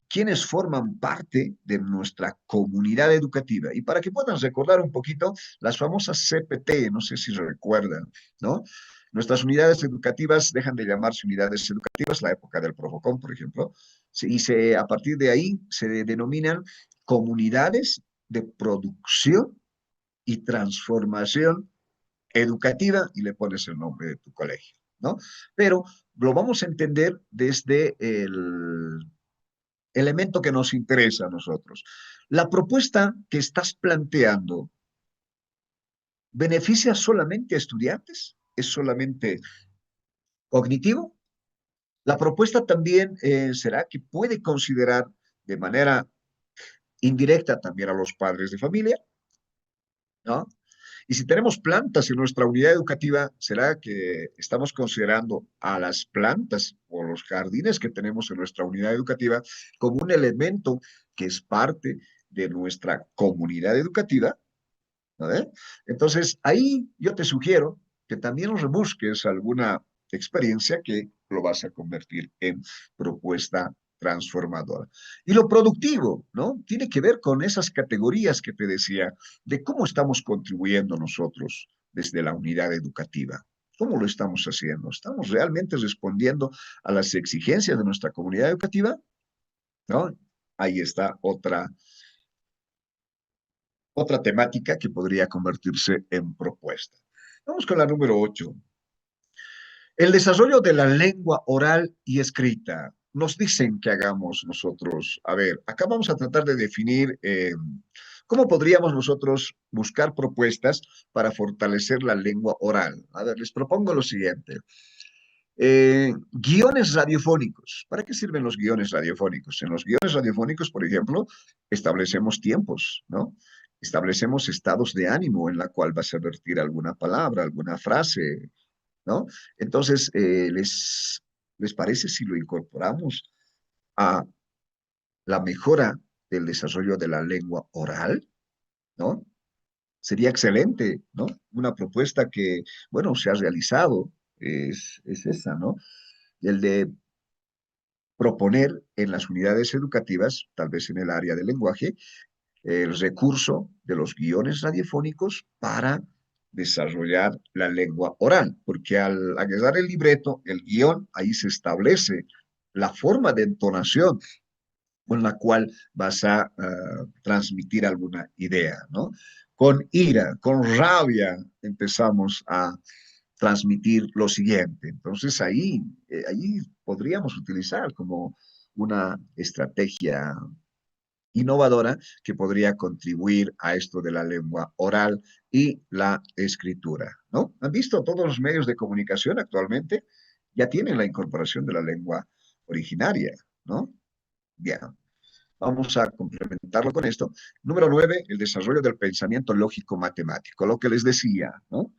quienes forman parte de nuestra comunidad educativa. Y para que puedan recordar un poquito, las famosas CPT, no sé si recuerdan, ¿no? Nuestras unidades educativas dejan de llamarse unidades educativas, la época del Provocom, por ejemplo, a partir de ahí se denominan comunidades de producción y transformación educativa y le pones el nombre de tu colegio, ¿no? Pero lo vamos a entender desde el elemento que nos interesa a nosotros. La propuesta que estás planteando beneficia solamente a estudiantes, es solamente cognitivo. La propuesta también será que puede considerar de manera indirecta también a los padres de familia, ¿no? Y si tenemos plantas en nuestra unidad educativa, ¿será que estamos considerando a las plantas o los jardines que tenemos en nuestra unidad educativa como un elemento que es parte de nuestra comunidad educativa? ¿No? Entonces, ahí yo te sugiero que también rebusques alguna experiencia que lo vas a convertir en propuesta transformadora. Y lo productivo, ¿no? Tiene que ver con esas categorías que te decía, de cómo estamos contribuyendo nosotros desde la unidad educativa. ¿Cómo lo estamos haciendo? ¿Estamos realmente respondiendo a las exigencias de nuestra comunidad educativa? ¿No? Ahí está otra temática que podría convertirse en propuesta. Vamos con la número 8. El desarrollo de la lengua oral y escrita. Nos dicen que hagamos nosotros. A ver, acá vamos a tratar de definir cómo podríamos nosotros buscar propuestas para fortalecer la lengua oral. A ver, les propongo lo siguiente. Guiones radiofónicos. ¿Para qué sirven los guiones radiofónicos? En los guiones radiofónicos, por ejemplo, establecemos tiempos, ¿no? Establecemos estados de ánimo en la cual va a vertir alguna palabra, alguna frase, ¿no? Entonces, ¿les parece si lo incorporamos a la mejora del desarrollo de la lengua oral, ¿no? Sería excelente, ¿no? Una propuesta que, bueno, se ha realizado, es esa, ¿no? El de proponer en las unidades educativas, tal vez en el área del lenguaje, el recurso de los guiones radiofónicos para desarrollar la lengua oral, porque al agarrar el libreto, el guión, ahí se establece la forma de entonación con la cual vas a transmitir alguna idea, ¿no? Con ira, con rabia, empezamos a transmitir lo siguiente. Entonces ahí podríamos utilizar como una estrategia innovadora que podría contribuir a esto de la lengua oral y la escritura, ¿no? ¿Han visto todos los medios de comunicación actualmente? Ya tienen la incorporación de la lengua originaria, ¿no? Bien, vamos a complementarlo con esto. Número 9, el desarrollo del pensamiento lógico matemático, lo que les decía, ¿no?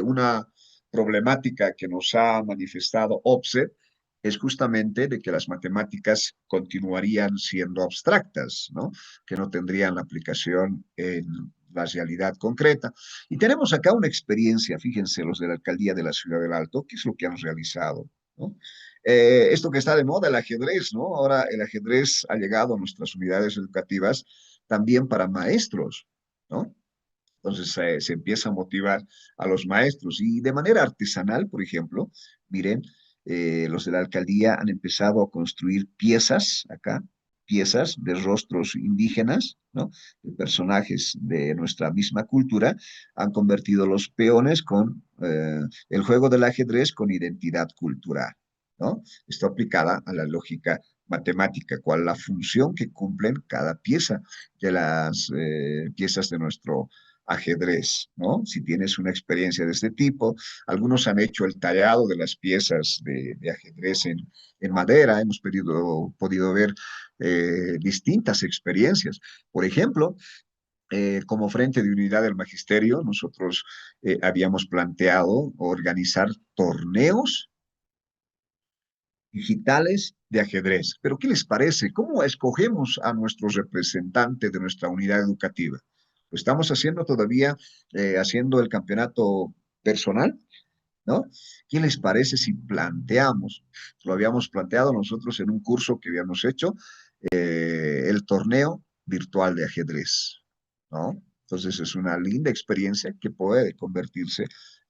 Una problemática que nos ha manifestado OPSET es justamente de que las matemáticas continuarían siendo abstractas, ¿no? Que no tendrían la aplicación en la realidad concreta. Y tenemos acá una experiencia, fíjense, los de la alcaldía de la Ciudad del Alto, ¿qué es lo que han realizado? ¿No? Esto que está de moda, el ajedrez, ¿no? Ahora el ajedrez ha llegado a nuestras unidades educativas también para maestros, ¿no? Entonces se empieza a motivar a los maestros y de manera artesanal, por ejemplo, miren, los de la alcaldía han empezado a construir piezas acá, piezas de rostros indígenas, ¿no? De personajes de nuestra misma cultura, han convertido los peones con el juego del ajedrez con identidad cultural, ¿no? Está aplicada a la lógica matemática, cuál es la función que cumplen cada pieza de las piezas de nuestro ajedrez, ¿no? Si tienes una experiencia de este tipo, algunos han hecho el tallado de las piezas de ajedrez en madera, hemos podido ver distintas experiencias. Por ejemplo, como Frente de Unidad del Magisterio, nosotros habíamos planteado organizar torneos digitales de ajedrez. Pero ¿qué les parece? ¿Cómo escogemos a nuestros representantes de nuestra unidad educativa? Lo estamos haciendo todavía, haciendo el campeonato personal, ¿no? ¿Qué les parece si planteamos, lo habíamos planteado nosotros en un curso que habíamos hecho, el torneo virtual de ajedrez, ¿no? Entonces es una linda experiencia que puede convertirse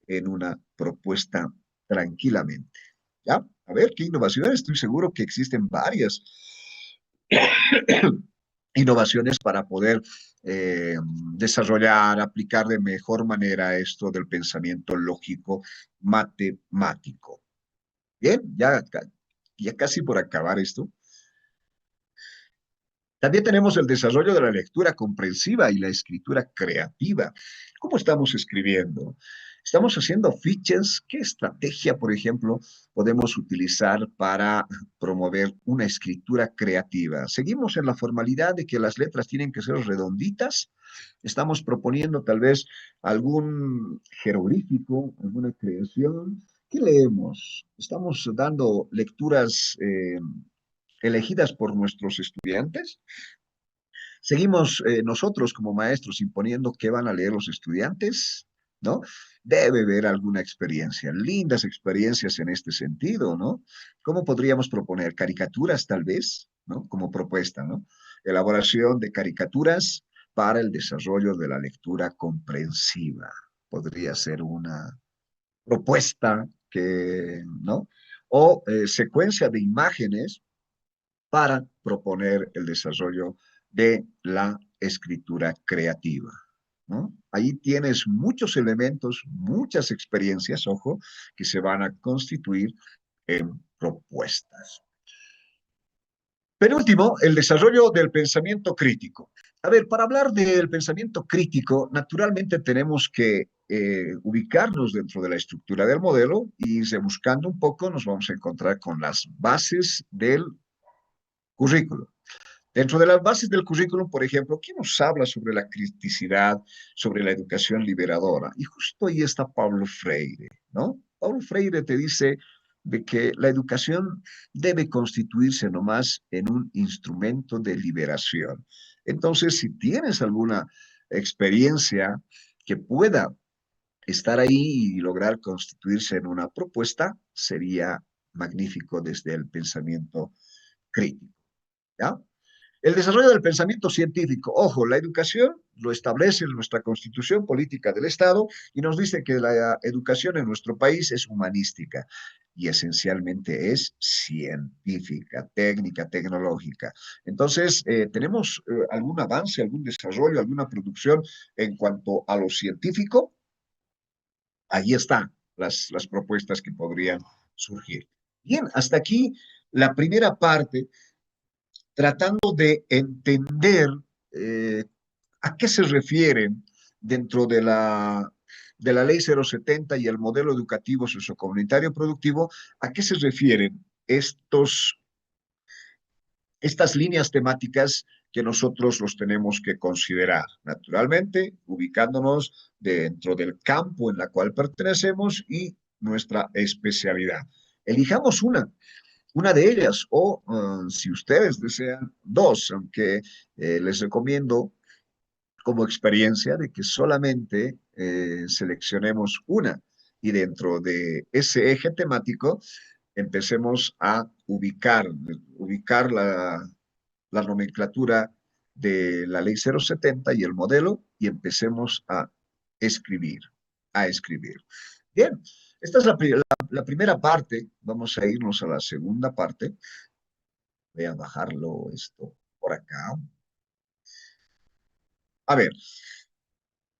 en una propuesta tranquilamente. ¿Ya? A ver, ¿qué innovaciones? Estoy seguro que existen varias innovaciones para poder desarrollar, aplicar de mejor manera esto del pensamiento lógico matemático. Bien, ya casi por acabar esto. También tenemos el desarrollo de la lectura comprensiva y la escritura creativa. ¿Cómo estamos escribiendo? Estamos haciendo fiches. ¿Qué estrategia, por ejemplo, podemos utilizar para promover una escritura creativa? ¿Seguimos en la formalidad de que las letras tienen que ser redonditas? ¿Estamos proponiendo tal vez algún jeroglífico, alguna creación? ¿Qué leemos? ¿Estamos dando lecturas elegidas por nuestros estudiantes? ¿Seguimos nosotros como maestros imponiendo qué van a leer los estudiantes? ¿No? Debe haber alguna experiencia, lindas experiencias en este sentido, ¿no? ¿Cómo podríamos proponer caricaturas tal vez, ¿no? Como propuesta, ¿no? Elaboración de caricaturas para el desarrollo de la lectura comprensiva. Podría ser una propuesta que, ¿no? O secuencia de imágenes para proponer el desarrollo de la escritura creativa, ¿no? Ahí tienes muchos elementos, muchas experiencias, ojo, que se van a constituir en propuestas. Penúltimo, el desarrollo del pensamiento crítico. A ver, para hablar del pensamiento crítico, naturalmente tenemos que ubicarnos dentro de la estructura del modelo y buscando un poco nos vamos a encontrar con las bases del currículo. Dentro de las bases del currículum, por ejemplo, ¿quién nos habla sobre la criticidad, sobre la educación liberadora? Y justo ahí está Pablo Freire, ¿no? Pablo Freire te dice de que la educación debe constituirse nomás en un instrumento de liberación. Entonces, si tienes alguna experiencia que pueda estar ahí y lograr constituirse en una propuesta, sería magnífico desde el pensamiento crítico, ¿ya? El desarrollo del pensamiento científico. Ojo, la educación lo establece nuestra Constitución Política del Estado y nos dice que la educación en nuestro país es humanística y esencialmente es científica, técnica, tecnológica. Entonces, ¿tenemos algún avance, algún desarrollo, alguna producción en cuanto a lo científico? Ahí están las propuestas que podrían surgir. Bien, hasta aquí la primera parte tratando de entender eh, a qué se refieren dentro de la ley 070 y el modelo educativo sociocomunitario productivo, a qué se refieren estas líneas temáticas que nosotros los tenemos que considerar, naturalmente, ubicándonos dentro del campo en la cual pertenecemos y nuestra especialidad. Elijamos una de ellas, o si ustedes desean, dos, aunque les recomiendo como experiencia de que solamente seleccionemos una y dentro de ese eje temático empecemos a ubicar la nomenclatura de la ley 070 y el modelo y empecemos a escribir, a escribir. Bien, esta es la primera parte. Vamos a irnos a la segunda parte. Voy a bajarlo esto por acá. A ver,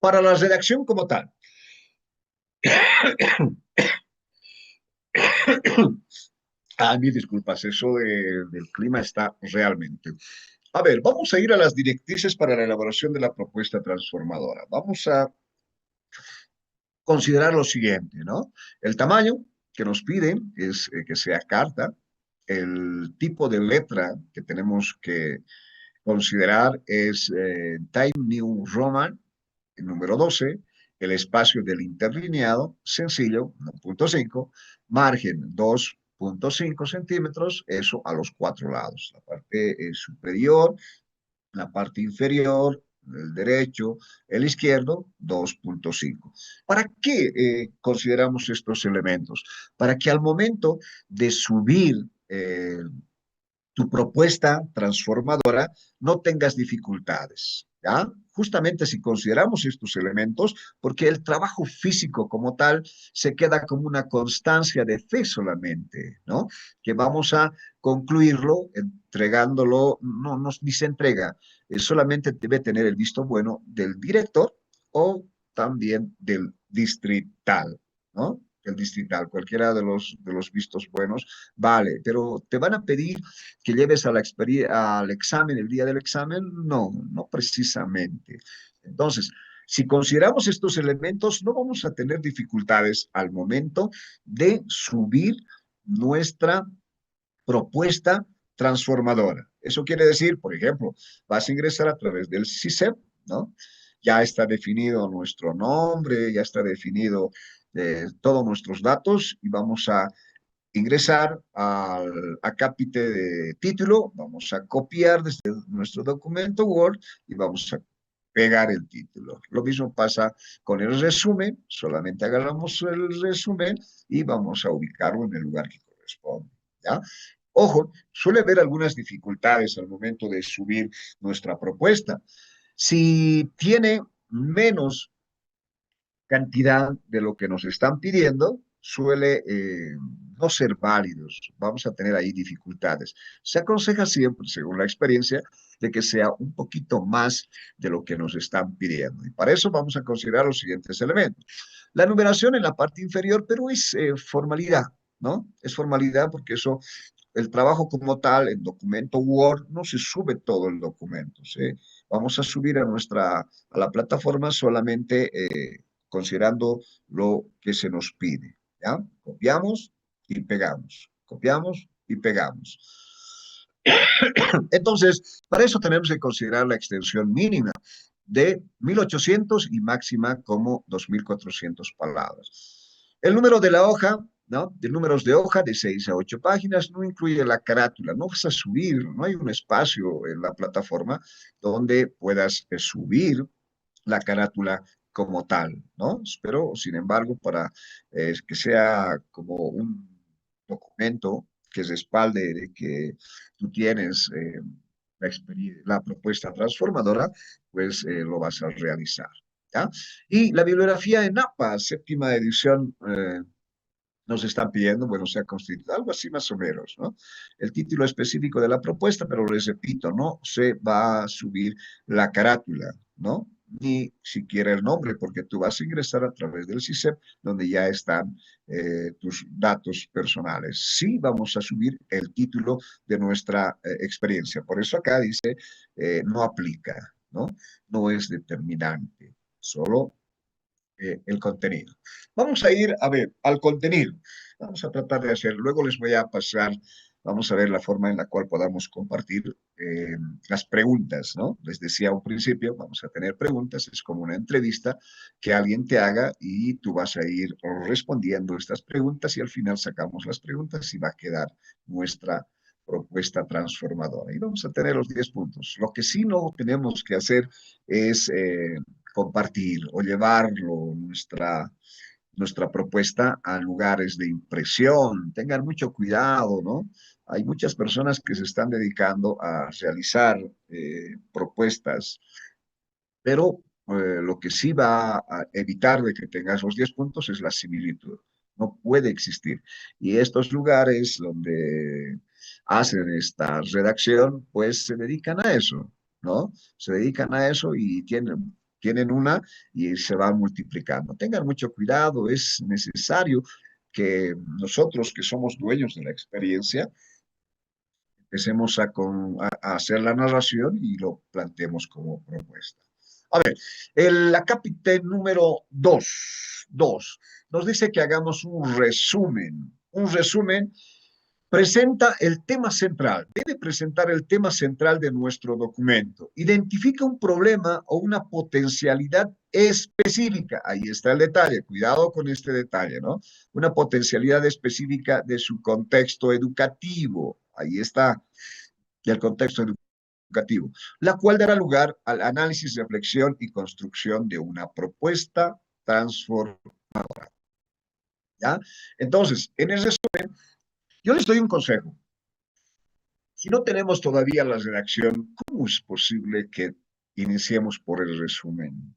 para la redacción como tal. Mil disculpas, del clima está realmente. A ver, vamos a ir a las directrices para la elaboración de la propuesta transformadora. Vamos a considerar lo siguiente, ¿no? El tamaño que nos piden es que sea carta. El tipo de letra que tenemos que considerar es Time New Roman, el número 12, el espacio del interlineado, sencillo, 1.5, margen 2.5 centímetros, eso a los cuatro lados, la parte superior, la parte inferior, el derecho, el izquierdo, 2.5. ¿Para qué consideramos estos elementos? Para que al momento de subir tu propuesta transformadora no tengas dificultades, ¿ya? Justamente si consideramos estos elementos, porque el trabajo físico como tal se queda como una constancia de fe solamente, ¿no? Que vamos a concluirlo entregándolo, no nos ni se entrega, solamente debe tener el visto bueno del director o también del distrital, ¿no? El distrital, cualquiera de los vistos buenos, vale, pero te van a pedir que lleves al examen el día del examen, no, no precisamente. Entonces, si consideramos estos elementos, no vamos a tener dificultades al momento de subir nuestra propuesta transformadora. Eso quiere decir, por ejemplo, vas a ingresar a través del SISEP, ¿no? Ya está definido nuestro nombre, ya está definido todos nuestros datos y vamos a ingresar al acápite de título, vamos a copiar desde nuestro documento Word y vamos a pegar el título. Lo mismo pasa con el resumen, solamente agarramos el resumen y vamos a ubicarlo en el lugar que corresponde, ¿ya? Ojo, suele haber algunas dificultades al momento de subir nuestra propuesta. Si tiene menos cantidad de lo que nos están pidiendo, suele no ser válidos. Vamos a tener ahí dificultades. Se aconseja siempre, según la experiencia, de que sea un poquito más de lo que nos están pidiendo. Y para eso vamos a considerar los siguientes elementos. La numeración en la parte inferior, pero es formalidad, ¿no? Es formalidad porque eso el trabajo como tal, en documento Word, no se sube todo el documento. ¿Sí? Vamos a subir a la plataforma solamente considerando lo que se nos pide. ¿Ya? Copiamos y pegamos. Copiamos y pegamos. Entonces, para eso tenemos que considerar la extensión mínima de 1800 y máxima como 2400 palabras. El número de la hoja, ¿no? De números de hoja de 6 a 8 páginas, no incluye la carátula, no vas a subir, no hay un espacio en la plataforma donde puedas subir la carátula como tal, ¿no? Pero, sin embargo, para que sea como un documento que respalde de que tú tienes la propuesta transformadora, pues lo vas a realizar, ¿ya? Y la bibliografía en APA, séptima edición, nos están pidiendo, bueno, se ha constituido algo así más o menos, ¿no? El título específico de la propuesta, pero les repito, no se va a subir la carátula, ¿no? Ni siquiera el nombre, porque tú vas a ingresar a través del SISEP, donde ya están tus datos personales. Sí vamos a subir el título de nuestra experiencia. Por eso acá dice, no aplica, ¿no? No es determinante, solo el contenido. Vamos a ir a ver al contenido. Vamos a tratar de hacer, luego les voy a pasar, vamos a ver la forma en la cual podamos compartir las preguntas, ¿no? Les decía un principio, vamos a tener preguntas, es como una entrevista que alguien te haga y tú vas a ir respondiendo estas preguntas y al final sacamos las preguntas y va a quedar nuestra propuesta transformadora. Y vamos a tener los 10 puntos. Lo que sí no tenemos que hacer es compartir o llevarlo nuestra propuesta a lugares de impresión. Tengan mucho cuidado, ¿no? Hay muchas personas que se están dedicando a realizar propuestas, pero lo que sí va a evitar de que tengas los 10 puntos es la similitud. No puede existir. Y estos lugares donde hacen esta redacción, pues se dedican a eso, ¿no? Se dedican a eso y tienen una y se van multiplicando. Tengan mucho cuidado, es necesario que nosotros que somos dueños de la experiencia, empecemos a hacer la narración y lo planteemos como propuesta. A ver, el acápite número 2 nos dice que hagamos un resumen. Un resumen presenta el tema central, debe presentar el tema central de nuestro documento. Identifica un problema o una potencialidad específica. Ahí está el detalle, cuidado con este detalle, ¿no? Una potencialidad específica de su contexto educativo. Ahí está, y el contexto educativo, la cual dará lugar al análisis, reflexión y construcción de una propuesta transformadora. ¿Ya? Entonces, en el resumen, yo les doy un consejo. Si no tenemos todavía la redacción, ¿cómo es posible que iniciemos por el resumen?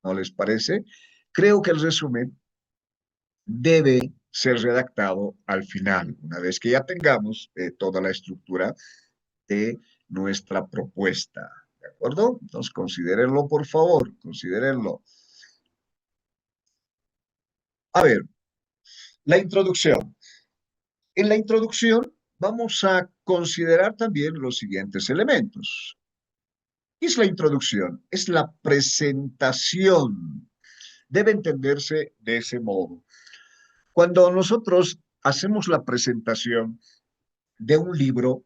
¿No les parece? Creo que el resumen debe ser redactado al final, una vez que ya tengamos toda la estructura de nuestra propuesta. ¿De acuerdo? Entonces, considérenlo, por favor, considérenlo. A ver, la introducción. En la introducción vamos a considerar también los siguientes elementos. ¿Qué es la introducción? Es la presentación. Debe entenderse de ese modo. Cuando nosotros hacemos la presentación de un libro,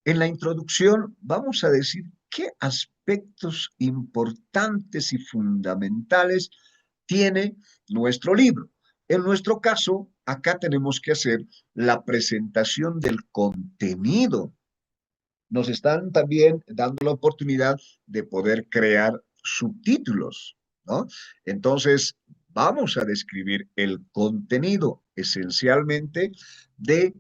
en la introducción vamos a decir qué aspectos importantes y fundamentales tiene nuestro libro. En nuestro caso, acá tenemos que hacer la presentación del contenido. Nos están también dando la oportunidad de poder crear subtítulos, ¿no? Entonces, vamos a describir el contenido esencialmente de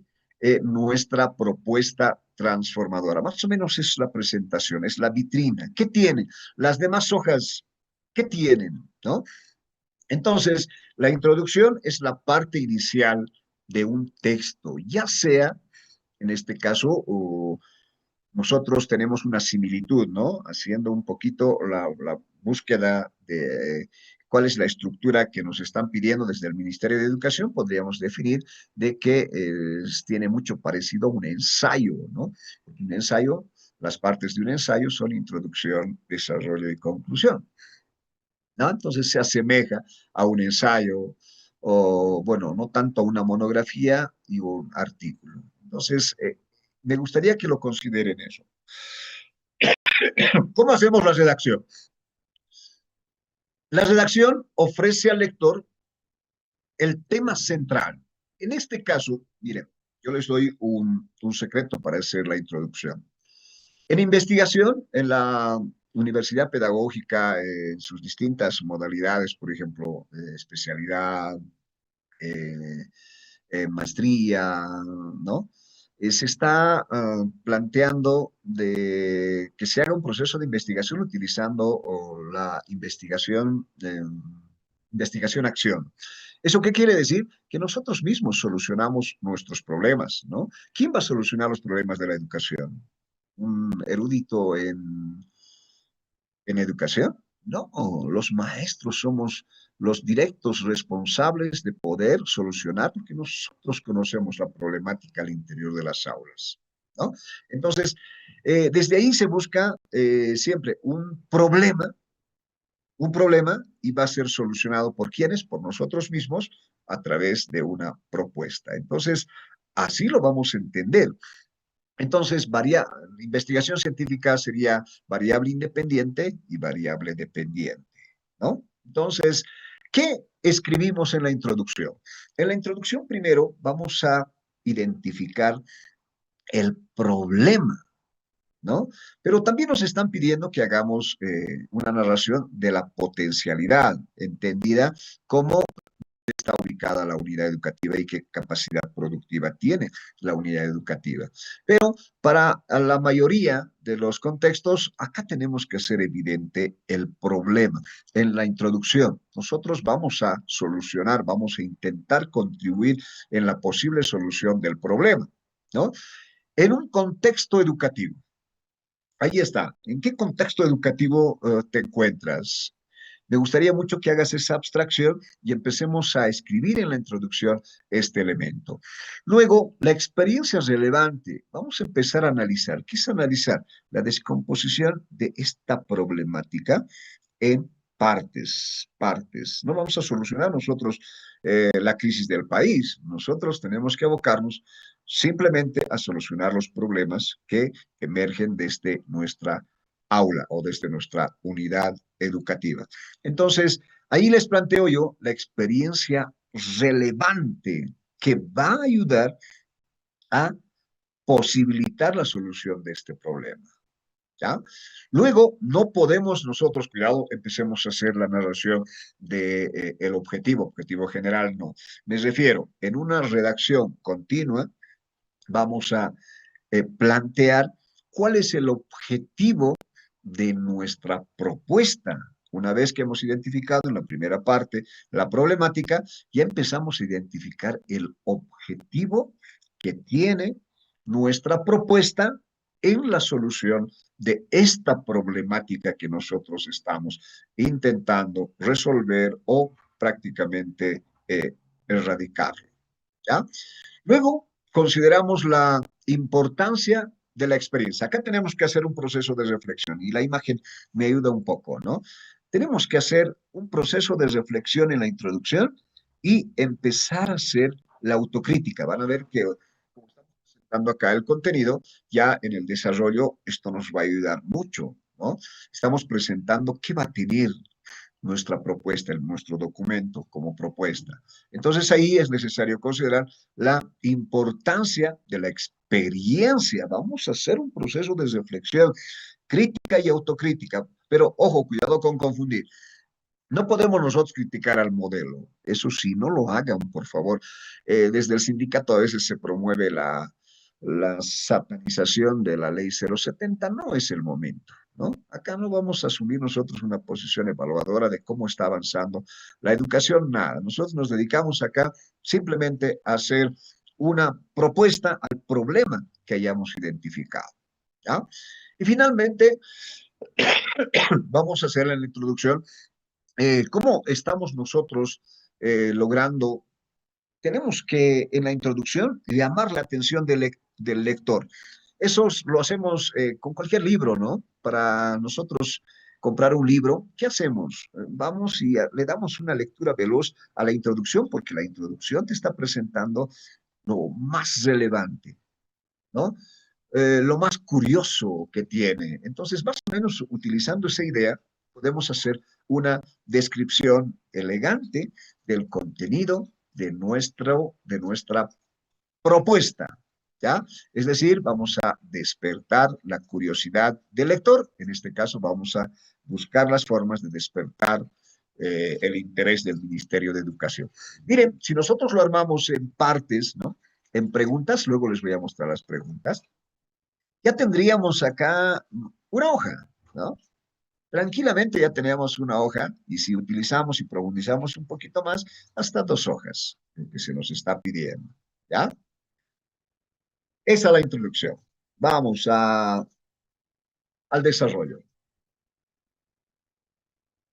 nuestra propuesta transformadora. Más o menos es la presentación, es la vitrina. ¿Qué tiene? Las demás hojas, ¿qué tienen? ¿No? Entonces, la introducción es la parte inicial de un texto, ya sea, en este caso, nosotros tenemos una similitud, ¿no? Haciendo un poquito la búsqueda de cuál es la estructura que nos están pidiendo desde el Ministerio de Educación, podríamos definir de que tiene mucho parecido a un ensayo, ¿no? Un ensayo, las partes de un ensayo son introducción, desarrollo y conclusión, ¿no? Entonces se asemeja a un ensayo o, bueno, no tanto a una monografía y un artículo. Entonces, me gustaría que lo consideren eso. ¿Cómo hacemos la redacción? La redacción ofrece al lector el tema central. En este caso, miren, yo les doy un secreto para hacer la introducción. En investigación, en la Universidad Pedagógica, en sus distintas modalidades, por ejemplo, especialidad, eh, maestría, ¿no? Se está planteando de que se haga un proceso de investigación utilizando la investigación-acción. ¿Eso qué quiere decir? Que nosotros mismos solucionamos nuestros problemas, ¿no? ¿Quién va a solucionar los problemas de la educación? ¿Un erudito en educación? No, los maestros somos los directos responsables de poder solucionar, porque nosotros conocemos la problemática al interior de las aulas, ¿no? Entonces, desde ahí se busca siempre un problema y va a ser solucionado por quiénes, por nosotros mismos, a través de una propuesta. Entonces, así lo vamos a entender. Entonces, investigación científica sería variable independiente y variable dependiente, ¿no? Entonces, ¿qué escribimos en la introducción? En la introducción primero vamos a identificar el problema, ¿no? Pero también nos están pidiendo que hagamos una narración de la potencialidad, entendida como está ubicada la unidad educativa y qué capacidad productiva tiene la unidad educativa. Pero para la mayoría de los contextos, acá tenemos que hacer evidente el problema. En la introducción, nosotros vamos a solucionar, vamos a intentar contribuir en la posible solución del problema, ¿no? En un contexto educativo. Ahí está. ¿En qué contexto educativo te encuentras? Me gustaría mucho que hagas esa abstracción y empecemos a escribir en la introducción este elemento. Luego, la experiencia relevante. Vamos a empezar a analizar. ¿Qué es analizar? La descomposición de esta problemática en partes. No vamos a solucionar nosotros la crisis del país. Nosotros tenemos que abocarnos simplemente a solucionar los problemas que emergen desde nuestra aula o desde nuestra unidad educativa. Entonces, ahí les planteo yo la experiencia relevante que va a ayudar a posibilitar la solución de este problema. ¿Ya? Luego, no podemos nosotros, cuidado, empecemos a hacer la narración de el objetivo general, no. Me refiero, en una redacción continua, vamos a plantear cuál es el objetivo de nuestra propuesta. Una vez que hemos identificado en la primera parte la problemática, ya empezamos a identificar el objetivo que tiene nuestra propuesta en la solución de esta problemática que nosotros estamos intentando resolver o prácticamente erradicar. ¿Ya? Luego, consideramos la importancia de la experiencia. Acá tenemos que hacer un proceso de reflexión y la imagen me ayuda un poco, ¿no? Tenemos que hacer un proceso de reflexión en la introducción y empezar a hacer la autocrítica. Van a ver que, como estamos presentando acá el contenido, ya en el desarrollo esto nos va a ayudar mucho, ¿no? Estamos presentando qué va a tener nuestra propuesta, nuestro documento como propuesta. Entonces ahí es necesario considerar la importancia de la experiencia. Vamos a hacer un proceso de reflexión crítica y autocrítica, pero ojo, cuidado con confundir. No podemos nosotros criticar al modelo. Eso sí, no lo hagan, por favor. Desde el sindicato a veces se promueve la satanización de la ley 070. No es el momento, ¿no? Acá no vamos a asumir nosotros una posición evaluadora de cómo está avanzando la educación, nada. Nosotros nos dedicamos acá simplemente a hacer una propuesta al problema que hayamos identificado, ¿ya? Y finalmente, vamos a hacer en la introducción ¿cómo estamos nosotros logrando? Tenemos que en la introducción llamar la atención del lector. Eso lo hacemos con cualquier libro, ¿no? Para nosotros comprar un libro, ¿qué hacemos? Vamos y le damos una lectura veloz a la introducción, porque la introducción te está presentando lo más relevante, ¿no? Lo más curioso que tiene. Entonces, más o menos utilizando esa idea, podemos hacer una descripción elegante del contenido de nuestra propuesta, ¿ya? Es decir, vamos a despertar la curiosidad del lector. En este caso, vamos a buscar las formas de despertar el interés del Ministerio de Educación. Miren, si nosotros lo armamos en partes, ¿no? En preguntas, luego les voy a mostrar las preguntas, ya tendríamos acá una hoja, ¿no? Tranquilamente ya teníamos una hoja y si utilizamos y profundizamos un poquito más, hasta dos hojas que se nos está pidiendo, ¿ya? Esa es la introducción. Vamos al desarrollo.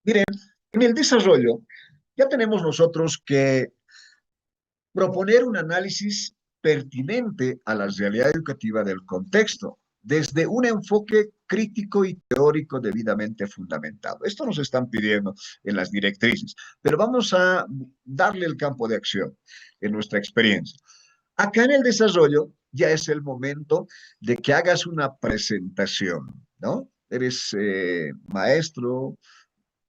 Miren, en el desarrollo ya tenemos nosotros que proponer un análisis pertinente a la realidad educativa del contexto, desde un enfoque crítico y teórico debidamente fundamentado. Esto nos están pidiendo en las directrices, pero vamos a darle el campo de acción en nuestra experiencia. Acá en el desarrollo ya es el momento de que hagas una presentación, ¿no? Eres maestro,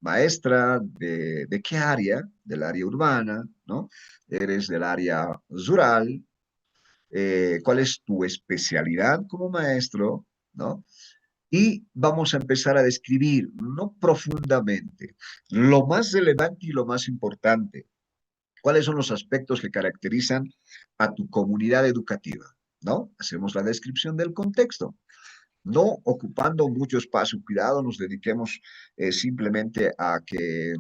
maestra de qué área, del área urbana, ¿no? Eres del área rural, cuál es tu especialidad como maestro, ¿no? Y vamos a empezar a describir, no profundamente, lo más relevante y lo más importante. ¿Cuáles son los aspectos que caracterizan a tu comunidad educativa? ¿No? Hacemos la descripción del contexto, no ocupando mucho espacio. Cuidado, nos dediquemos simplemente a que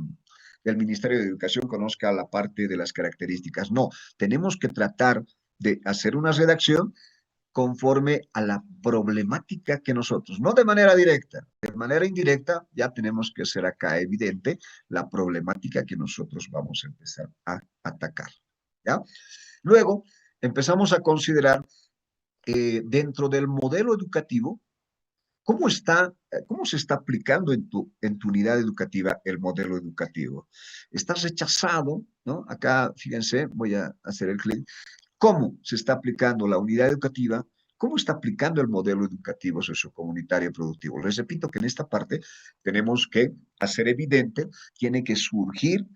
el Ministerio de Educación conozca la parte de las características. No, tenemos que tratar de hacer una redacción conforme a la problemática que nosotros, no de manera directa, de manera indirecta, ya tenemos que ser acá evidente la problemática que nosotros vamos a empezar a atacar. ¿Ya? Luego, empezamos a considerar dentro del modelo educativo, ¿cómo se está aplicando en tu unidad educativa el modelo educativo? Está rechazado, ¿no? Acá, fíjense, voy a hacer el clic. ¿Cómo se está aplicando la unidad educativa? ¿Cómo está aplicando el modelo educativo sociocomunitario productivo? Les repito que en esta parte tenemos que hacer evidente, tiene que surgir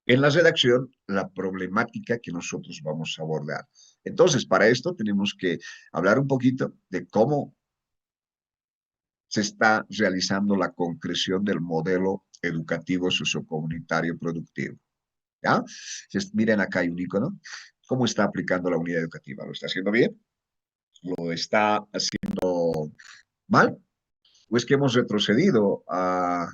en la redacción la problemática que nosotros vamos a abordar. Entonces, para esto tenemos que hablar un poquito de cómo se está realizando la concreción del modelo educativo sociocomunitario productivo. ¿Ya? Miren, acá hay un icono. ¿Cómo está aplicando la unidad educativa? ¿Lo está haciendo bien? ¿Lo está haciendo mal? ¿O es que hemos retrocedido a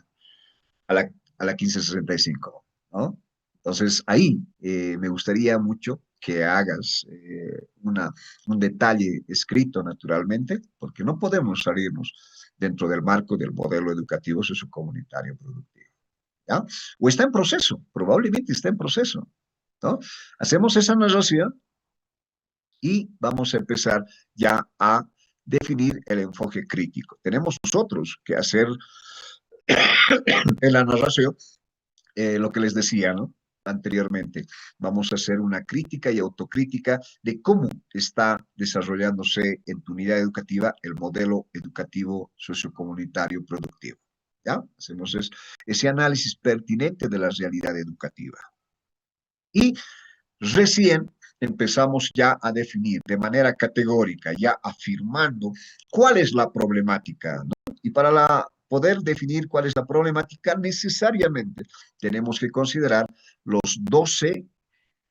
la, a la 1565? ¿No? Entonces, ahí me gustaría mucho que hagas un detalle escrito naturalmente, porque no podemos salirnos dentro del marco del modelo educativo sociocomunitario productivo. ¿Ya? O está en proceso, probablemente está en proceso, ¿no? Hacemos esa narración y vamos a empezar ya a definir el enfoque crítico. Tenemos nosotros que hacer en la narración lo que les decía, ¿no? Anteriormente, vamos a hacer una crítica y autocrítica de cómo está desarrollándose en tu unidad educativa el modelo educativo sociocomunitario productivo. ¿Ya? Hacemos ese análisis pertinente de la realidad educativa. Y recién empezamos ya a definir de manera categórica, ya afirmando cuál es la problemática, ¿no? Y para poder definir cuál es la problemática, necesariamente tenemos que considerar los 12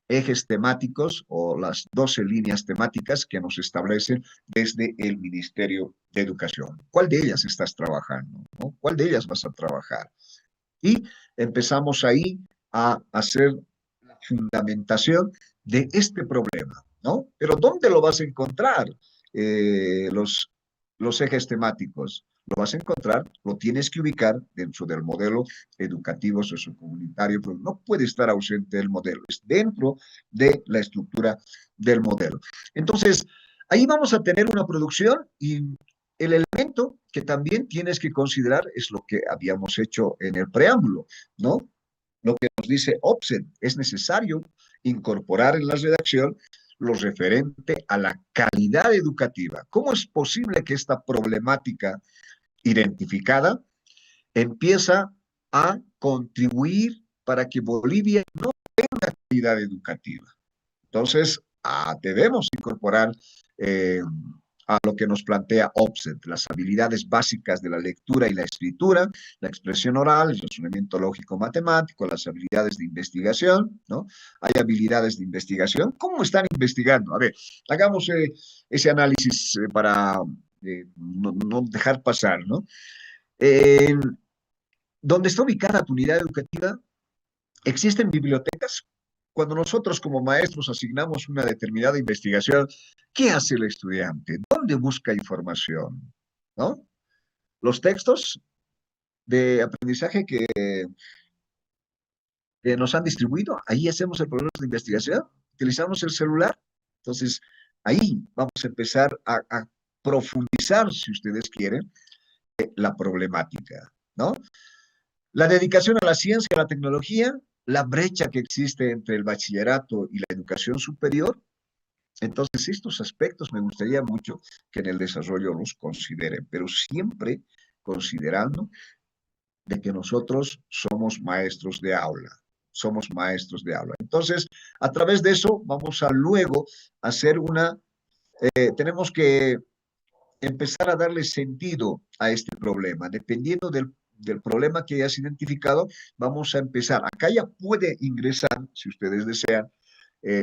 ejes temáticos o las 12 líneas temáticas que nos establecen desde el Ministerio de Educación. ¿Cuál de ellas estás trabajando? ¿No? ¿Cuál de ellas vas a trabajar? Y empezamos ahí a hacer la fundamentación de este problema, ¿no? Pero ¿dónde lo vas a encontrar? Los ejes temáticos. Lo vas a encontrar, lo tienes que ubicar dentro del modelo educativo sociocomunitario, pero no puede estar ausente del modelo, es dentro de la estructura del modelo. Entonces, ahí vamos a tener una producción y el elemento que también tienes que considerar es lo que habíamos hecho en el preámbulo, ¿no? Lo que nos dice OPSET, es necesario incorporar en la redacción lo referente a la calidad educativa. ¿Cómo es posible que esta problemática identificada empieza a contribuir para que Bolivia no tenga calidad educativa? Entonces, debemos incorporar a lo que nos plantea OPSET, las habilidades básicas de la lectura y la escritura, la expresión oral, el razonamiento lógico-matemático, las habilidades de investigación, ¿no? Hay habilidades de investigación. ¿Cómo están investigando? A ver, hagamos ese análisis para no dejar pasar, ¿no? Eh, ¿Dónde está ubicada tu unidad educativa? ¿Existen bibliotecas? Cuando nosotros como maestros asignamos una determinada investigación, ¿qué hace el estudiante? ¿Dónde busca información? ¿No? Los textos de aprendizaje que nos han distribuido, ahí hacemos el proceso de investigación, utilizamos el celular. Entonces, ahí vamos a empezar a profundizar, si ustedes quieren, la problemática, ¿no? La dedicación a la ciencia y a la tecnología, la brecha que existe entre el bachillerato y la educación superior. Entonces, estos aspectos me gustaría mucho que en el desarrollo los consideren, pero siempre considerando de que nosotros somos maestros de aula, somos maestros de aula. Entonces, a través de eso vamos a luego hacer tenemos que empezar a darle sentido a este problema, dependiendo del problema que hayas identificado, vamos a empezar. Acá ya puede ingresar, si ustedes desean,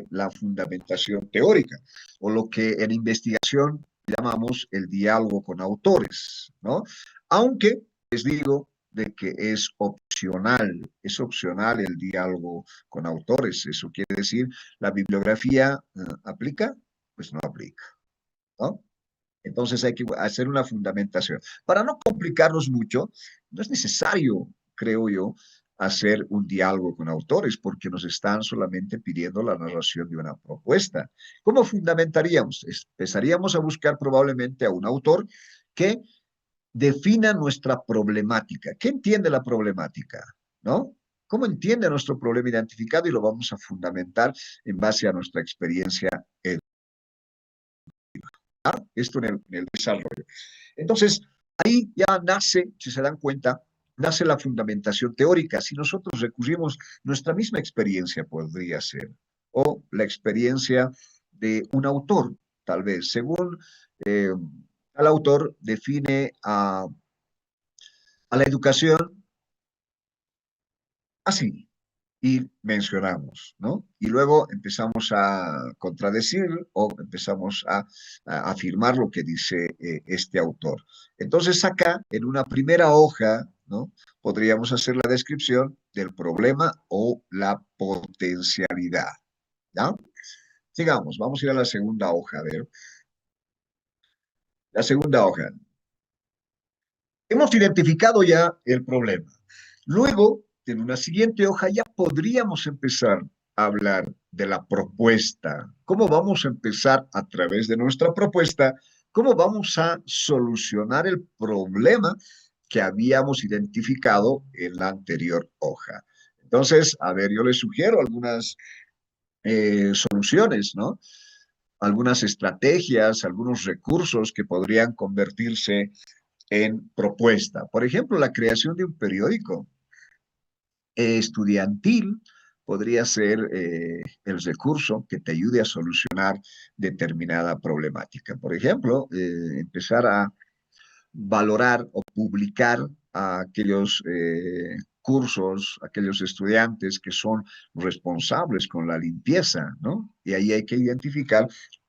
la fundamentación teórica, o lo que en investigación llamamos el diálogo con autores, ¿no? Aunque les digo de que es opcional el diálogo con autores. Eso quiere decir, la bibliografía ¿aplica? Pues no aplica, ¿no? Entonces hay que hacer una fundamentación. Para no complicarnos mucho, no es necesario, creo yo, hacer un diálogo con autores porque nos están solamente pidiendo la narración de una propuesta. ¿Cómo fundamentaríamos? Empezaríamos a buscar probablemente a un autor que defina nuestra problemática. ¿Qué entiende la problemática? ¿No? ¿Cómo entiende nuestro problema identificado? Y lo vamos a fundamentar en base a nuestra experiencia educativa. Esto en el desarrollo. Entonces, ahí ya nace, si se dan cuenta, nace la fundamentación teórica. Si nosotros recurrimos, nuestra misma experiencia podría ser, o la experiencia de un autor, tal vez, según el autor define a la educación así, y mencionamos, ¿no? Y luego empezamos a contradecir o empezamos a afirmar lo que dice este autor. Entonces acá, en una primera hoja, ¿no? Podríamos hacer la descripción del problema o la potencialidad, ¿ya? Sigamos, vamos a ir a la segunda hoja, a ver. La segunda hoja. Hemos identificado ya el problema. Luego, en una siguiente hoja, ya podríamos empezar a hablar de la propuesta. ¿Cómo vamos a empezar a través de nuestra propuesta? ¿Cómo vamos a solucionar el problema que habíamos identificado en la anterior hoja? Entonces, a ver, yo les sugiero algunas soluciones, ¿no? Algunas estrategias, algunos recursos que podrían convertirse en propuesta. Por ejemplo, la creación de un periódico estudiantil podría ser el recurso que te ayude a solucionar determinada problemática. Por ejemplo, empezar a valorar o publicar a aquellos cursos, aquellos estudiantes que son responsables con la limpieza, ¿no? Y ahí hay que identificar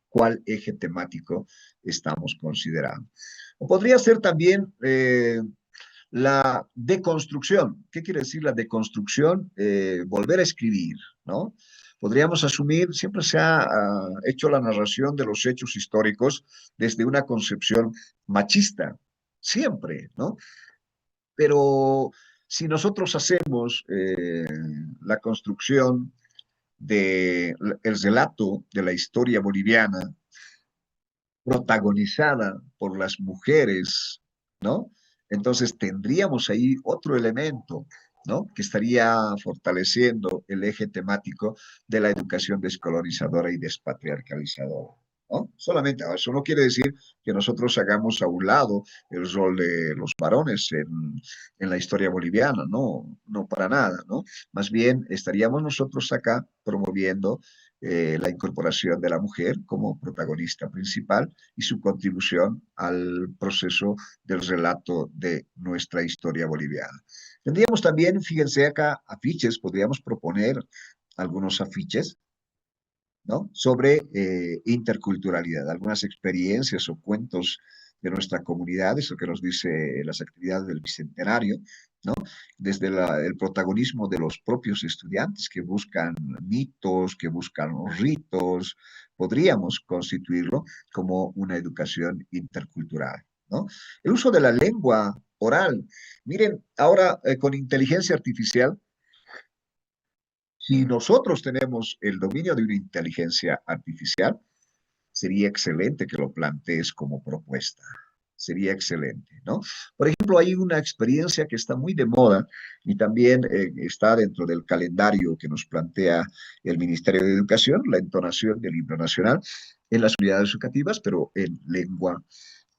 cuál eje temático estamos considerando. O podría ser también la deconstrucción. ¿Qué quiere decir la deconstrucción? Volver a escribir, ¿no? Podríamos asumir, siempre se ha hecho la narración de los hechos históricos desde una concepción machista, siempre, ¿no? Pero si nosotros hacemos la construcción del relato de la historia boliviana, protagonizada por las mujeres, ¿no? Entonces tendríamos ahí otro elemento, ¿no? Que estaría fortaleciendo el eje temático de la educación descolonizadora y despatriarcalizadora, ¿no? Solamente, eso no quiere decir que nosotros hagamos a un lado el rol de los varones en la historia boliviana, no, no para nada, ¿no? Más bien estaríamos nosotros acá promoviendo la incorporación de la mujer como protagonista principal y su contribución al proceso del relato de nuestra historia boliviana. Tendríamos también, fíjense acá, afiches, podríamos proponer algunos afiches, ¿no? Sobre interculturalidad, algunas experiencias o cuentos de nuestra comunidad, eso que nos dice las actividades del Bicentenario, ¿no? Desde el protagonismo de los propios estudiantes que buscan mitos, que buscan ritos, podríamos constituirlo como una educación intercultural, ¿no? El uso de la lengua oral. Miren, ahora con inteligencia artificial, si nosotros tenemos el dominio de una inteligencia artificial, sería excelente que lo plantees como propuesta. Sería excelente, ¿no? Por ejemplo, hay una experiencia que está muy de moda y también está dentro del calendario que nos plantea el Ministerio de Educación, la entonación del himno nacional en las unidades educativas, pero en lengua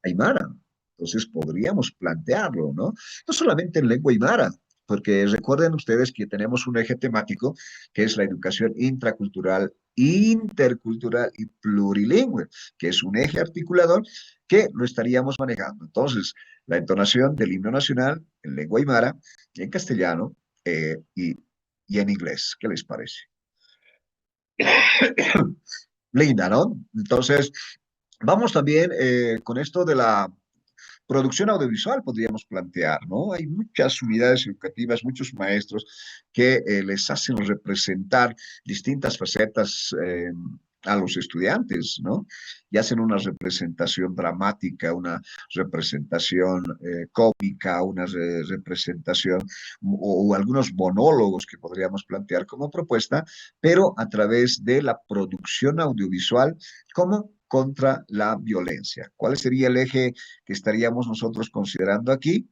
aymara. Entonces podríamos plantearlo, ¿no? No solamente en lengua aymara, porque recuerden ustedes que tenemos un eje temático que es la educación intracultural, intercultural y plurilingüe, que es un eje articulador que lo estaríamos manejando. Entonces, la entonación del himno nacional en lengua aymara, en castellano y en inglés. ¿Qué les parece? Linda, ¿no? Entonces, vamos también con esto de la producción audiovisual, podríamos plantear, ¿no? Hay muchas unidades educativas, muchos maestros que les hacen representar distintas facetas a los estudiantes, ¿no? Y hacen una representación dramática, una representación cómica, una representación o algunos monólogos que podríamos plantear como propuesta, pero a través de la producción audiovisual como contra la violencia. ¿Cuál sería el eje que estaríamos nosotros considerando aquí?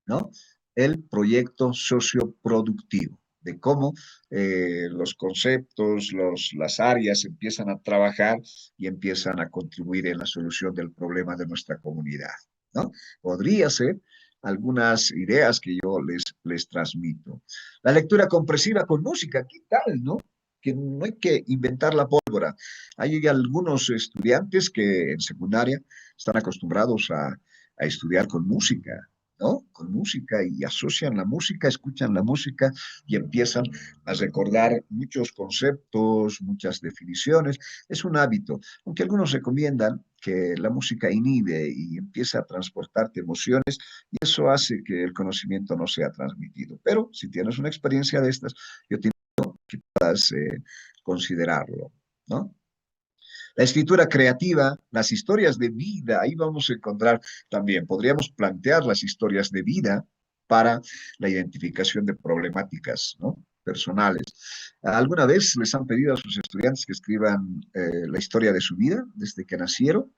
¿No? El proyecto socioproductivo, de cómo los conceptos, las áreas empiezan a trabajar y empiezan a contribuir en la solución del problema de nuestra comunidad, ¿no? Podría ser algunas ideas que yo les transmito. La lectura compresiva con música, ¿qué tal, no? Que no hay que inventar la pólvora. Hay algunos estudiantes que en secundaria están acostumbrados a estudiar con música, ¿no? Con música y asocian la música, escuchan la música y empiezan a recordar muchos conceptos, muchas definiciones. Es un hábito, aunque algunos recomiendan que la música inhibe y empieza a transportarte emociones y eso hace que el conocimiento no sea transmitido. Pero si tienes una experiencia de estas, yo te invito a que puedas considerarlo, ¿no? La escritura creativa, las historias de vida, ahí vamos a encontrar también, podríamos plantear las historias de vida para la identificación de problemáticas, ¿no? Personales. ¿Alguna vez les han pedido a sus estudiantes que escriban la historia de su vida desde que nacieron?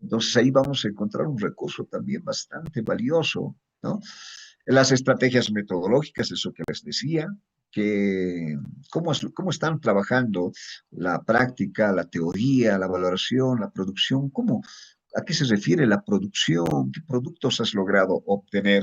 Entonces ahí vamos a encontrar un recurso también bastante valioso, ¿no? Las estrategias metodológicas, eso que les decía, que cómo están trabajando la práctica, la teoría, la valoración, la producción, a qué se refiere la producción, qué productos has logrado obtener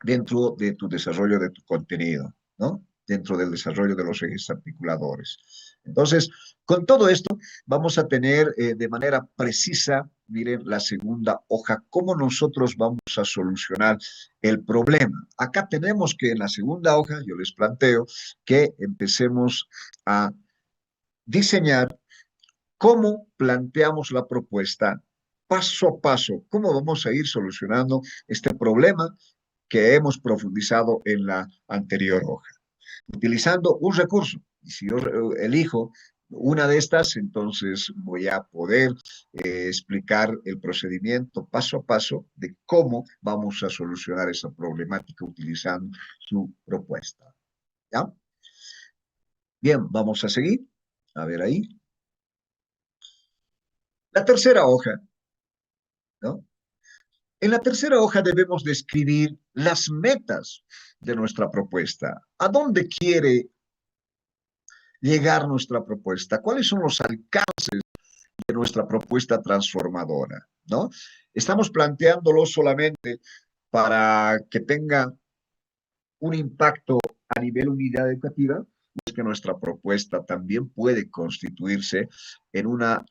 dentro de tu desarrollo de tu contenido, ¿no? Dentro del desarrollo de los ejes articuladores. Entonces, con todo esto, vamos a tener de manera precisa, miren, la segunda hoja, cómo nosotros vamos a solucionar el problema. Acá tenemos que en la segunda hoja, yo les planteo que empecemos a diseñar cómo planteamos la propuesta paso a paso, cómo vamos a ir solucionando este problema que hemos profundizado en la anterior hoja, utilizando un recurso. Y si yo elijo una de estas, entonces voy a poder explicar el procedimiento paso a paso de cómo vamos a solucionar esa problemática utilizando su propuesta. ¿Ya? Bien, vamos a seguir. A ver ahí. La tercera hoja, ¿no? En la tercera hoja debemos describir las metas de nuestra propuesta. ¿A dónde quiere llegar nuestra propuesta? ¿Cuáles son los alcances de nuestra propuesta transformadora? ¿No? Estamos planteándolo solamente para que tenga un impacto a nivel unidad educativa, es que nuestra propuesta también puede constituirse en una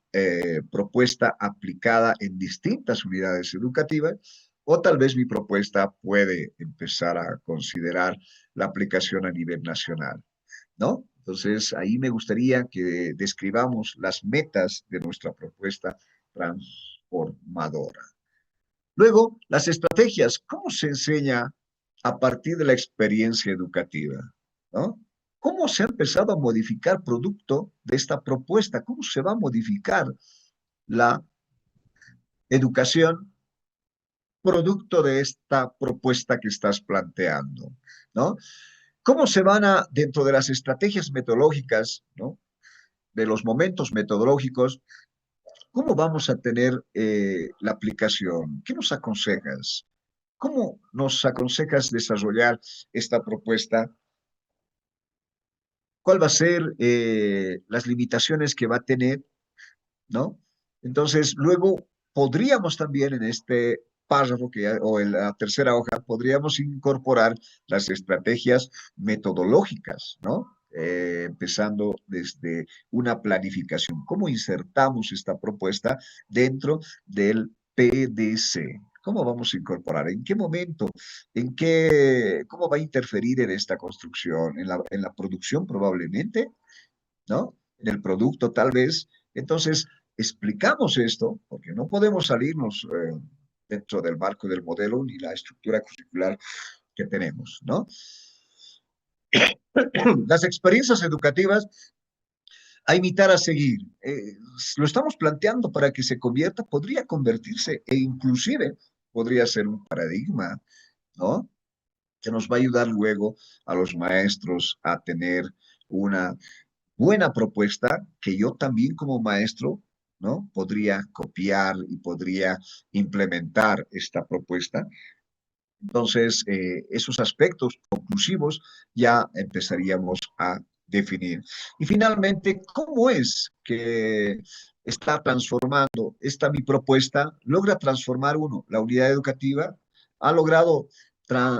propuesta aplicada en distintas unidades educativas, o tal vez mi propuesta puede empezar a considerar la aplicación a nivel nacional, ¿no? Entonces, ahí me gustaría que describamos las metas de nuestra propuesta transformadora. Luego, las estrategias. ¿Cómo se enseña a partir de la experiencia educativa? ¿No? ¿Cómo se ha empezado a modificar producto de esta propuesta? ¿Cómo se va a modificar la educación producto de esta propuesta que estás planteando? ¿No? ¿Cómo se van a, dentro de las estrategias metodológicas, ¿no? De los momentos metodológicos, cómo vamos a tener la aplicación? ¿Qué nos aconsejas? ¿Cómo nos aconsejas desarrollar esta propuesta? ¿Cuál va a ser las limitaciones que va a tener? ¿No? Entonces, luego podríamos también en este párrafo o en la tercera hoja, podríamos incorporar las estrategias metodológicas, ¿no? Empezando desde una planificación. ¿Cómo insertamos esta propuesta dentro del PDC? ¿Cómo vamos a incorporar? ¿En qué momento? ¿Cómo va a interferir en esta construcción? En la producción probablemente, ¿no? En el producto tal vez. Entonces, explicamos esto, porque no podemos salirnos dentro del marco del modelo ni la estructura curricular que tenemos, ¿no? Las experiencias educativas a imitar, a seguir. Lo estamos planteando para que se convierta, podría convertirse e inclusive podría ser un paradigma, ¿no? Que nos va a ayudar luego a los maestros a tener una buena propuesta que yo también como maestro, ¿no? Podría copiar y podría implementar esta propuesta. Entonces, esos aspectos conclusivos ya empezaríamos a definir. Y finalmente, ¿cómo es que está transformando esta mi propuesta? Logra transformar uno, la unidad educativa, ha logrado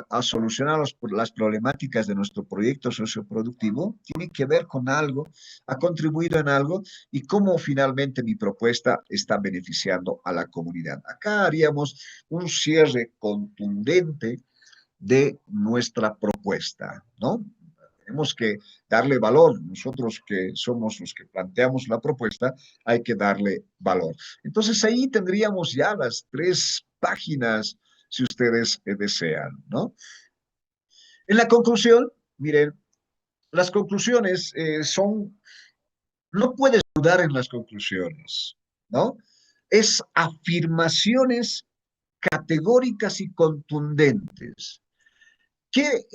a solucionar las problemáticas de nuestro proyecto socioproductivo, tiene que ver con algo, ha contribuido en algo y cómo finalmente mi propuesta está beneficiando a la comunidad. Acá haríamos un cierre contundente de nuestra propuesta, ¿no? Tenemos que darle valor. Nosotros que somos los que planteamos la propuesta, hay que darle valor. Entonces ahí tendríamos ya las 3 páginas, si ustedes desean, ¿no? En la conclusión, miren, las conclusiones son, no puedes dudar en las conclusiones, ¿no? Es afirmaciones categóricas y contundentes que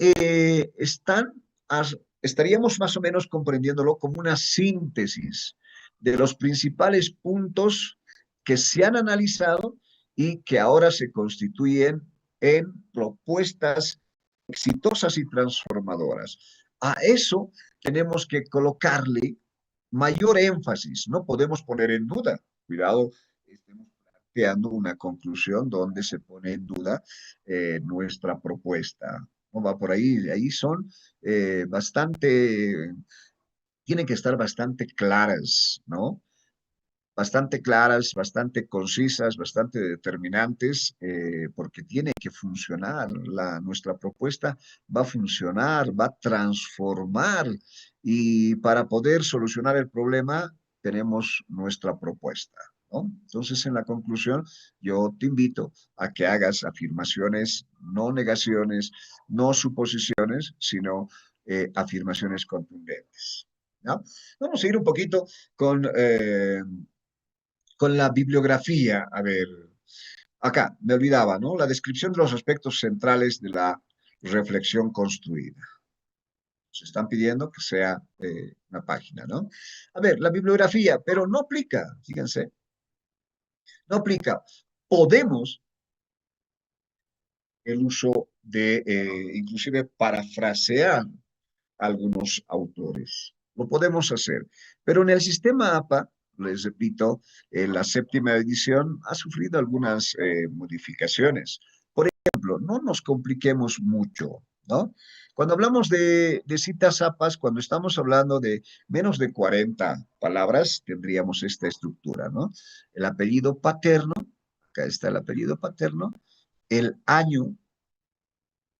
estaríamos más o menos comprendiéndolo como una síntesis de los principales puntos que se han analizado y que ahora se constituyen en propuestas exitosas y transformadoras. A eso tenemos que colocarle mayor énfasis, no podemos poner en duda, cuidado, estemos planteando una conclusión donde se pone en duda nuestra propuesta. No va por ahí, ahí son bastante, tienen que estar bastante claras, ¿no? Bastante claras, bastante concisas, bastante determinantes, porque tiene que funcionar. Nuestra propuesta va a funcionar, va a transformar y para poder solucionar el problema tenemos nuestra propuesta, ¿no? Entonces, en la conclusión, yo te invito a que hagas afirmaciones, no negaciones, no suposiciones, sino afirmaciones contundentes, ¿no? Vamos a ir un poquito con la bibliografía. A ver, acá me olvidaba, ¿no? La descripción de los aspectos centrales de la reflexión construida. Se están pidiendo que sea una página, ¿no? A ver, la bibliografía, pero no aplica, fíjense, no aplica. Podemos el uso de, inclusive, parafrasear algunos autores. Lo podemos hacer, pero en el sistema APA, les repito, la 7ª edición ha sufrido algunas modificaciones. Por ejemplo, no nos compliquemos mucho, ¿no? Cuando hablamos de citas APAs, cuando estamos hablando de menos de 40 palabras, tendríamos esta estructura, ¿no? El apellido paterno, acá está el apellido paterno, el año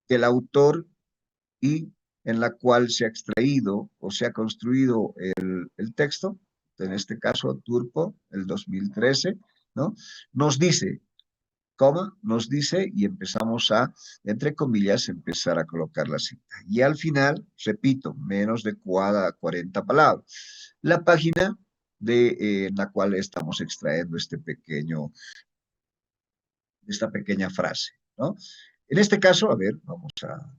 del autor y en la cual se ha extraído o se ha construido el texto, en este caso Turpo, el 2013, ¿no? Nos dice, coma, nos dice y empezamos a, entre comillas, empezar a colocar la cita. Y al final, repito, menos de 40 palabras. La página en la cual estamos extrayendo esta pequeña frase, ¿no? En este caso, a ver, vamos a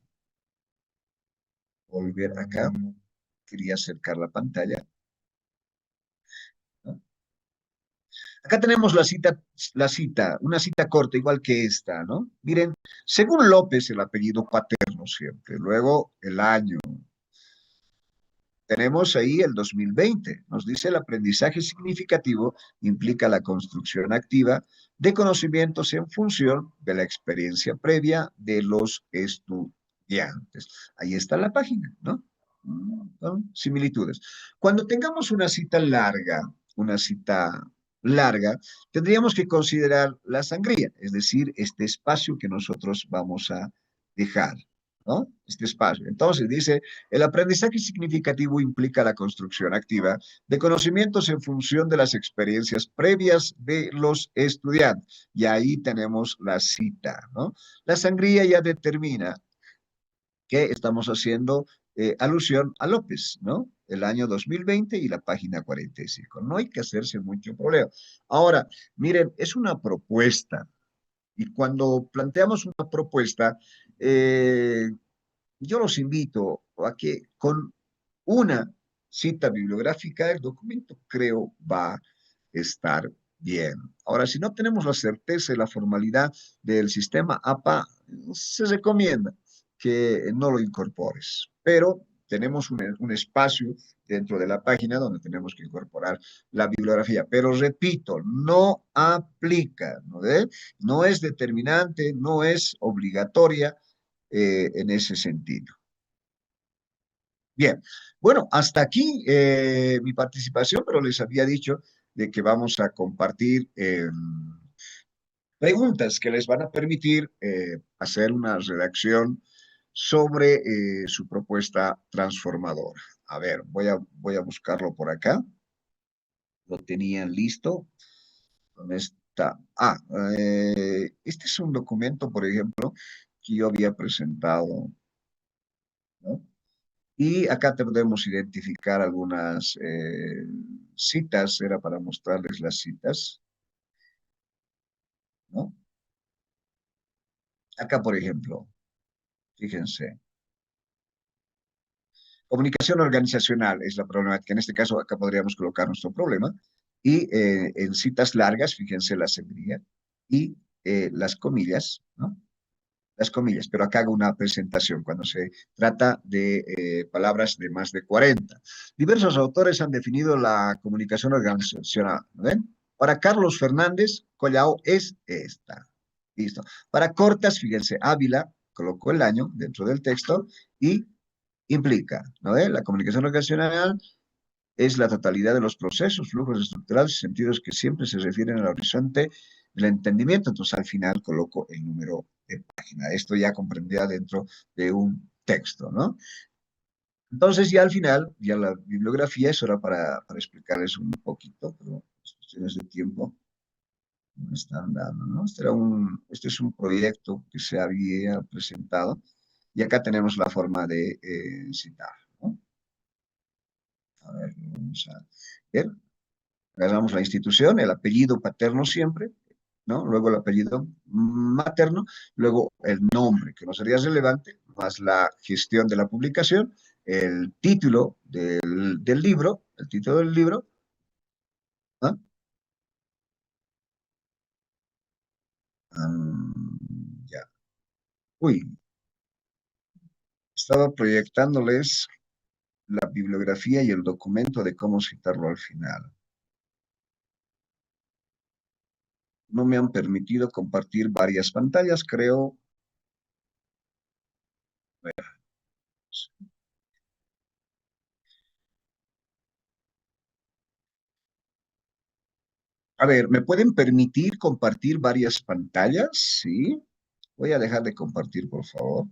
volver acá. Quería acercar la pantalla, ¿no? Acá tenemos una cita corta, igual que esta, ¿no? Miren, según López, el apellido paterno siempre, luego el año. Tenemos ahí el 2020, nos dice el aprendizaje significativo implica la construcción activa de conocimientos en función de la experiencia previa de los estudiantes. Ahí está la página, ¿no? ¿No? Similitudes. Cuando tengamos una cita larga, una cita larga, tendríamos que considerar la sangría, es decir, este espacio que nosotros vamos a dejar, ¿no? Este espacio. Entonces dice, el aprendizaje significativo implica la construcción activa de conocimientos en función de las experiencias previas de los estudiantes. Y ahí tenemos la cita, ¿no? La sangría ya determina que estamos haciendo alusión a López, ¿no? El año 2020 y la página 45. No hay que hacerse mucho problema. Ahora, miren, es una propuesta y cuando planteamos una propuesta, eh, yo los invito a que con una cita bibliográfica el documento creo va a estar bien. Ahora, si no tenemos la certeza y la formalidad del sistema APA, se recomienda que no lo incorpores, pero tenemos un espacio dentro de la página donde tenemos que incorporar la bibliografía. Pero repito, no aplica, ¿no? No es determinante, no es obligatoria en ese sentido. Bien, bueno, hasta aquí mi participación, pero les había dicho de que vamos a compartir preguntas que les van a permitir hacer una redacción sobre su propuesta transformadora. A ver, voy a buscarlo por acá. Lo tenían listo. ¿Dónde está? Este es un documento, por ejemplo, que yo había presentado, ¿no? Y acá podemos identificar algunas citas, era para mostrarles las citas, ¿no? Acá, por ejemplo, fíjense, comunicación organizacional es la problemática. En este caso, acá podríamos colocar nuestro problema. Y en citas largas, fíjense la seguridad y las comillas, ¿no? Las comillas, pero acá hago una presentación cuando se trata de palabras de más de 40. Diversos autores han definido la comunicación organizacional, ¿no ven? Para Carlos Fernández, Collao es esta. Listo. Para cortas, fíjense, Ávila colocó el año dentro del texto y implica, ¿no ven? La comunicación organizacional es la totalidad de los procesos, flujos estructurales y sentidos que siempre se refieren al horizonte del entendimiento. Entonces, al final coloco el número de página. Esto ya comprendía dentro de un texto, ¿no? Entonces, ya al final, ya la bibliografía, eso era para explicarles un poquito, pero las cuestiones de tiempo no me están dando, ¿no? Este es un proyecto que se había presentado y acá tenemos la forma de citar, ¿no? A ver, vamos a ver. Agarramos la institución, el apellido paterno siempre, ¿no? Luego el apellido materno, luego el nombre, que no sería relevante, más la gestión de la publicación, el título del libro, el título del libro, ¿ah? Ya. Uy, estaba proyectándoles la bibliografía y el documento de cómo citarlo al final. No me han permitido compartir varias pantallas, creo. A ver, ¿me pueden permitir compartir varias pantallas? Sí. Voy a dejar de compartir, por favor.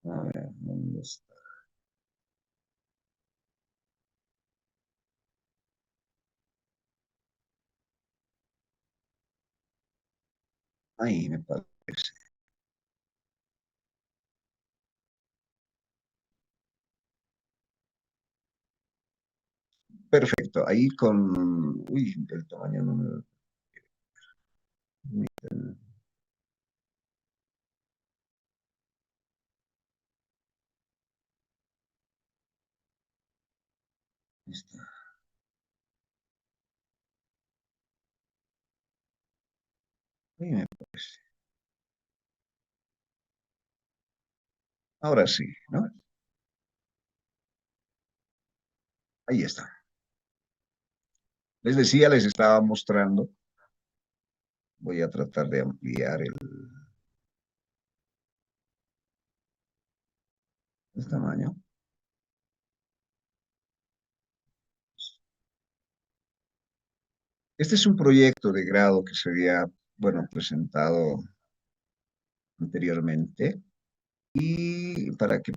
A ver, ¿dónde está? Ahí me parece. Perfecto. Ahí con... Uy, el tamaño no me... Está. Ahí me parece. Ahora sí, ¿no? Ahí está. Les decía, les estaba mostrando. Voy a tratar de ampliar el... el tamaño. Este es un proyecto de grado que se había, bueno, presentado anteriormente y para que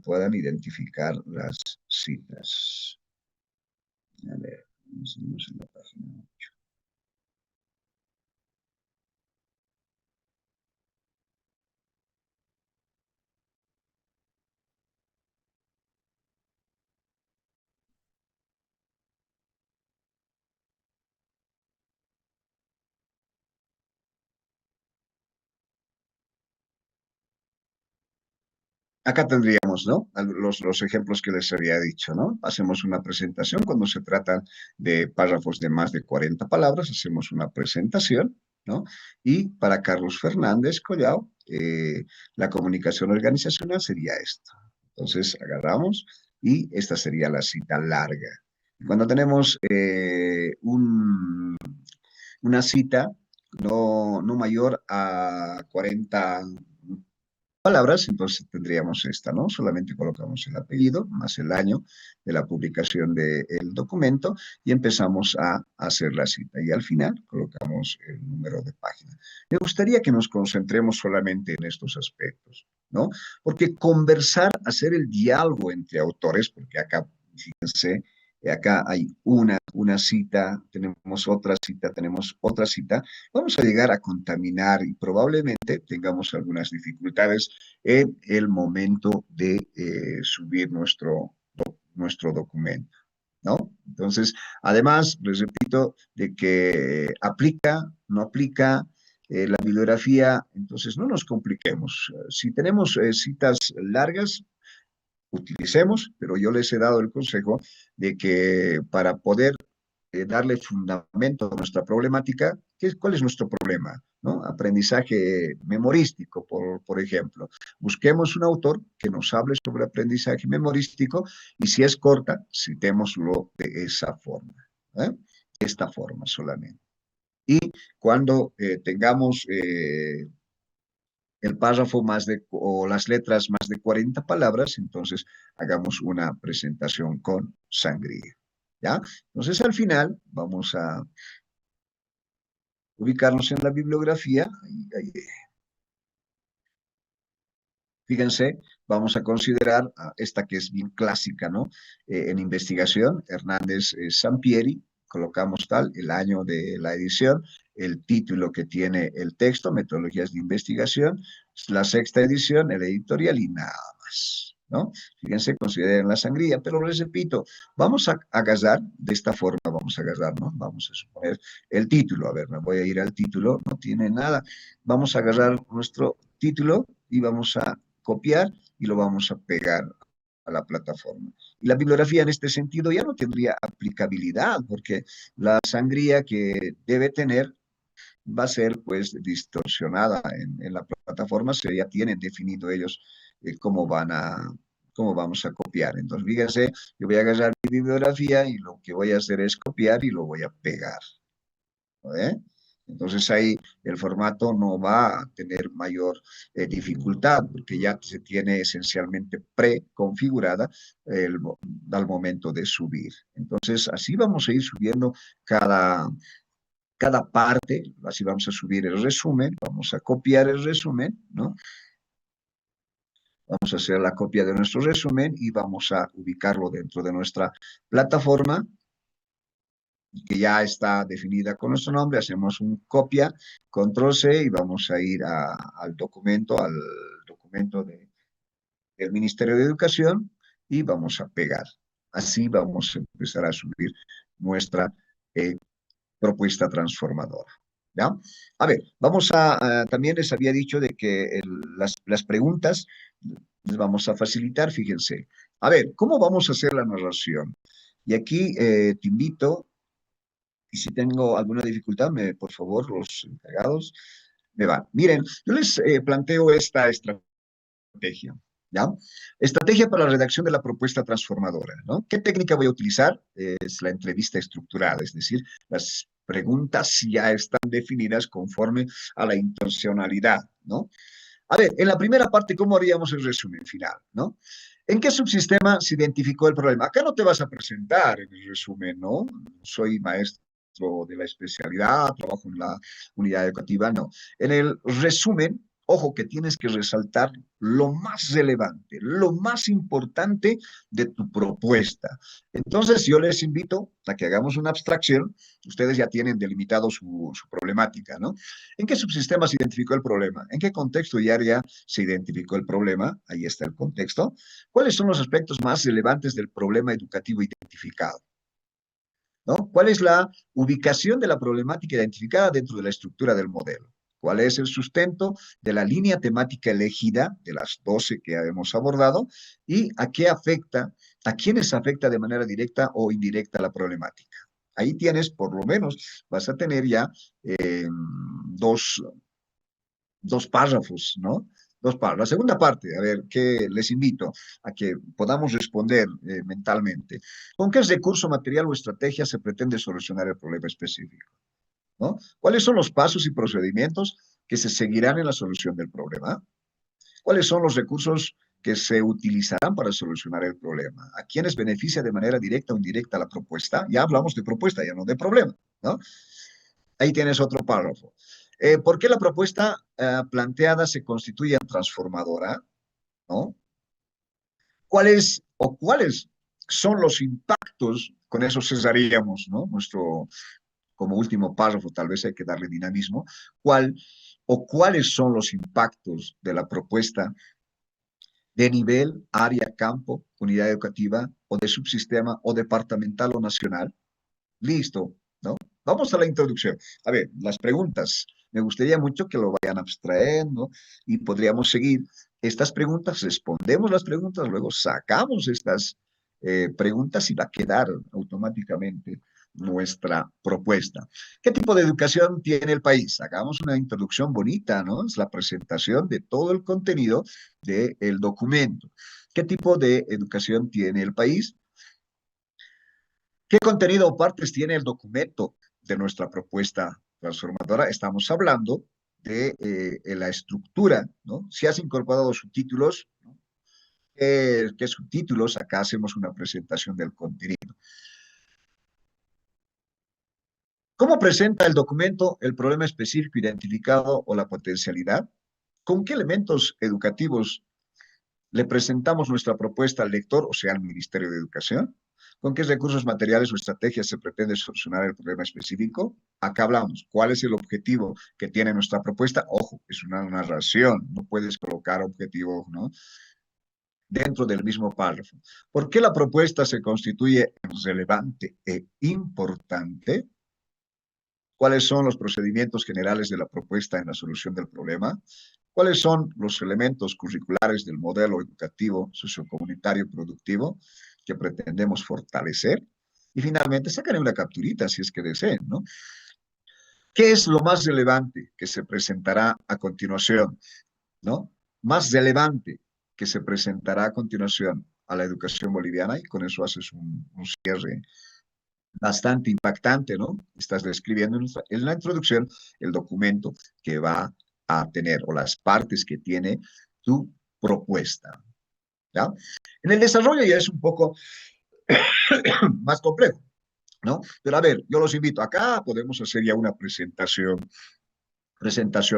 puedan identificar las citas. A ver, seguimos en la página. Acá tendríamos, ¿no? Los ejemplos que les había dicho, ¿no? Hacemos una presentación cuando se trata de párrafos de más de 40 palabras, hacemos una presentación, ¿no? Y para Carlos Fernández Collao, la comunicación organizacional sería esto. Entonces, agarramos y esta sería la cita larga. Cuando tenemos una cita no mayor a 40 palabras, entonces tendríamos esta, ¿no? Solamente colocamos el apellido más el año de la publicación del documento y empezamos a hacer la cita. Y al final colocamos el número de página. Me gustaría que nos concentremos solamente en estos aspectos, ¿no? Porque conversar, hacer el diálogo entre autores, porque acá, fíjense, acá hay una cita, tenemos otra cita, vamos a llegar a contaminar y probablemente tengamos algunas dificultades en el momento de subir nuestro documento, ¿no? Entonces, además, les repito, de que aplica, no aplica la bibliografía, entonces no nos compliquemos. Si tenemos citas largas, utilicemos, pero yo les he dado el consejo de que para poder darle fundamento a nuestra problemática, ¿cuál es nuestro problema? ¿No? Aprendizaje memorístico, por ejemplo. Busquemos un autor que nos hable sobre aprendizaje memorístico y si es corta, citémoslo de esa forma. ¿Eh? De esta forma solamente. Y cuando tengamos el párrafo o las letras más de 40 palabras, entonces hagamos una presentación con sangría. ¿Ya? Entonces al final vamos a ubicarnos en la bibliografía. Fíjense, vamos a considerar esta que es bien clásica, ¿no? En investigación, Hernández Sampieri, colocamos tal, el año de la edición, el título que tiene el texto, Metodologías de Investigación, la sexta edición, el editorial y nada más, ¿no? Fíjense, consideren la sangría, pero les repito, vamos a agarrar de esta forma, vamos a agarrar, ¿no? Vamos a suponer el título, a ver, me voy a ir al título, no tiene nada, vamos a agarrar nuestro título y vamos a copiar y lo vamos a pegar a la plataforma. Y la bibliografía en este sentido ya no tendría aplicabilidad porque la sangría que debe tener va a ser pues distorsionada en la plataforma, se ya tienen definido ellos cómo vamos a copiar. Entonces, fíjense, yo voy a agarrar mi bibliografía y lo que voy a hacer es copiar y lo voy a pegar. ¿Eh? Entonces ahí el formato no va a tener mayor dificultad porque ya se tiene esencialmente preconfigurada el, al momento de subir. Entonces así vamos a ir subiendo cada parte, así vamos a subir el resumen, vamos a copiar el resumen, ¿no? Vamos a hacer la copia de nuestro resumen y vamos a ubicarlo dentro de nuestra plataforma que ya está definida con nuestro nombre, hacemos un copia, control C y vamos a ir al documento del Ministerio de Educación y vamos a pegar. Así vamos a empezar a subir nuestra eh, propuesta transformadora. ¿Ya? A ver, también les había dicho de que las preguntas les vamos a facilitar, fíjense. A ver, ¿cómo vamos a hacer la narración? Y aquí te invito y si tengo alguna dificultad, por favor, los encargados me van. Miren, yo les planteo esta estrategia, ¿ya? Estrategia para la redacción de la propuesta transformadora, ¿no? ¿Qué técnica voy a utilizar? Es la entrevista estructurada, es decir, las preguntas ya están definidas conforme a la intencionalidad, ¿no? A ver, en la primera parte, ¿cómo haríamos el resumen final, no? ¿En qué subsistema se identificó el problema? Acá no te vas a presentar en el resumen, ¿no? Soy maestro de la especialidad, trabajo en la unidad educativa, no. En el resumen, ojo que tienes que resaltar lo más relevante, lo más importante de tu propuesta. Entonces, yo les invito a que hagamos una abstracción. Ustedes ya tienen delimitado su problemática, ¿no? ¿En qué subsistema se identificó el problema? ¿En qué contexto y área se identificó el problema? Ahí está el contexto. ¿Cuáles son los aspectos más relevantes del problema educativo identificado? ¿No? ¿Cuál es la ubicación de la problemática identificada dentro de la estructura del modelo? ¿Cuál es el sustento de la línea temática elegida, de las 12 que hemos abordado, y a qué afecta, a quiénes afecta de manera directa o indirecta la problemática? Ahí tienes, por lo menos, vas a tener ya eh, dos, dos párrafos, ¿no? Dos párrafos. La segunda parte, a ver, que les invito a que podamos responder mentalmente. ¿Con qué recurso material o estrategia se pretende solucionar el problema específico? ¿No? ¿Cuáles son los pasos y procedimientos que se seguirán en la solución del problema? ¿Cuáles son los recursos que se utilizarán para solucionar el problema? ¿A quiénes beneficia de manera directa o indirecta la propuesta? Ya hablamos de propuesta, ya no de problema, ¿no? Ahí tienes otro párrafo. ¿Por qué la propuesta planteada se constituye transformadora? ¿No? ¿Cuáles o cuáles son los impactos? Con eso cesaríamos, ¿no? Nuestro, como último párrafo, tal vez hay que darle dinamismo. ¿Cuál o cuáles son los impactos de la propuesta de nivel, área, campo, unidad educativa o de subsistema o departamental o nacional? Listo, ¿no? Vamos a la introducción. A ver, las preguntas. Me gustaría mucho que lo vayan abstrayendo y podríamos seguir estas preguntas, respondemos las preguntas, luego sacamos estas preguntas y va a quedar automáticamente nuestra propuesta. ¿Qué tipo de educación tiene el país? Hagamos una introducción bonita, ¿no? Es la presentación de todo el contenido del documento. ¿Qué tipo de educación tiene el país? ¿Qué contenido o partes tiene el documento de nuestra propuesta transformadora? Estamos hablando de la estructura, ¿no? Si has incorporado subtítulos, ¿no? ¿Qué subtítulos? Acá hacemos una presentación del contenido. ¿Cómo presenta el documento el problema específico identificado o la potencialidad? ¿Con qué elementos educativos le presentamos nuestra propuesta al lector, o sea, al Ministerio de Educación? ¿Con qué recursos materiales o estrategias se pretende solucionar el problema específico? Acá hablamos. ¿Cuál es el objetivo que tiene nuestra propuesta? Ojo, es una narración, no puedes colocar objetivos, ¿no? Dentro del mismo párrafo. ¿Por qué la propuesta se constituye relevante e importante? ¿Cuáles son los procedimientos generales de la propuesta en la solución del problema? ¿Cuáles son los elementos curriculares del modelo educativo sociocomunitario productivo que pretendemos fortalecer? Y finalmente, sacaré una capturita si es que deseen, ¿no? ¿Qué es lo más relevante que se presentará a continuación, ¿no? Más relevante que se presentará a continuación a la educación boliviana, y con eso haces un cierre bastante impactante, ¿no? Estás describiendo en la introducción el documento que va a tener o las partes que tiene tu propuesta, ¿ya? En el desarrollo ya es un poco más complejo, ¿no? Pero a ver, yo los invito acá, podemos hacer ya una presentación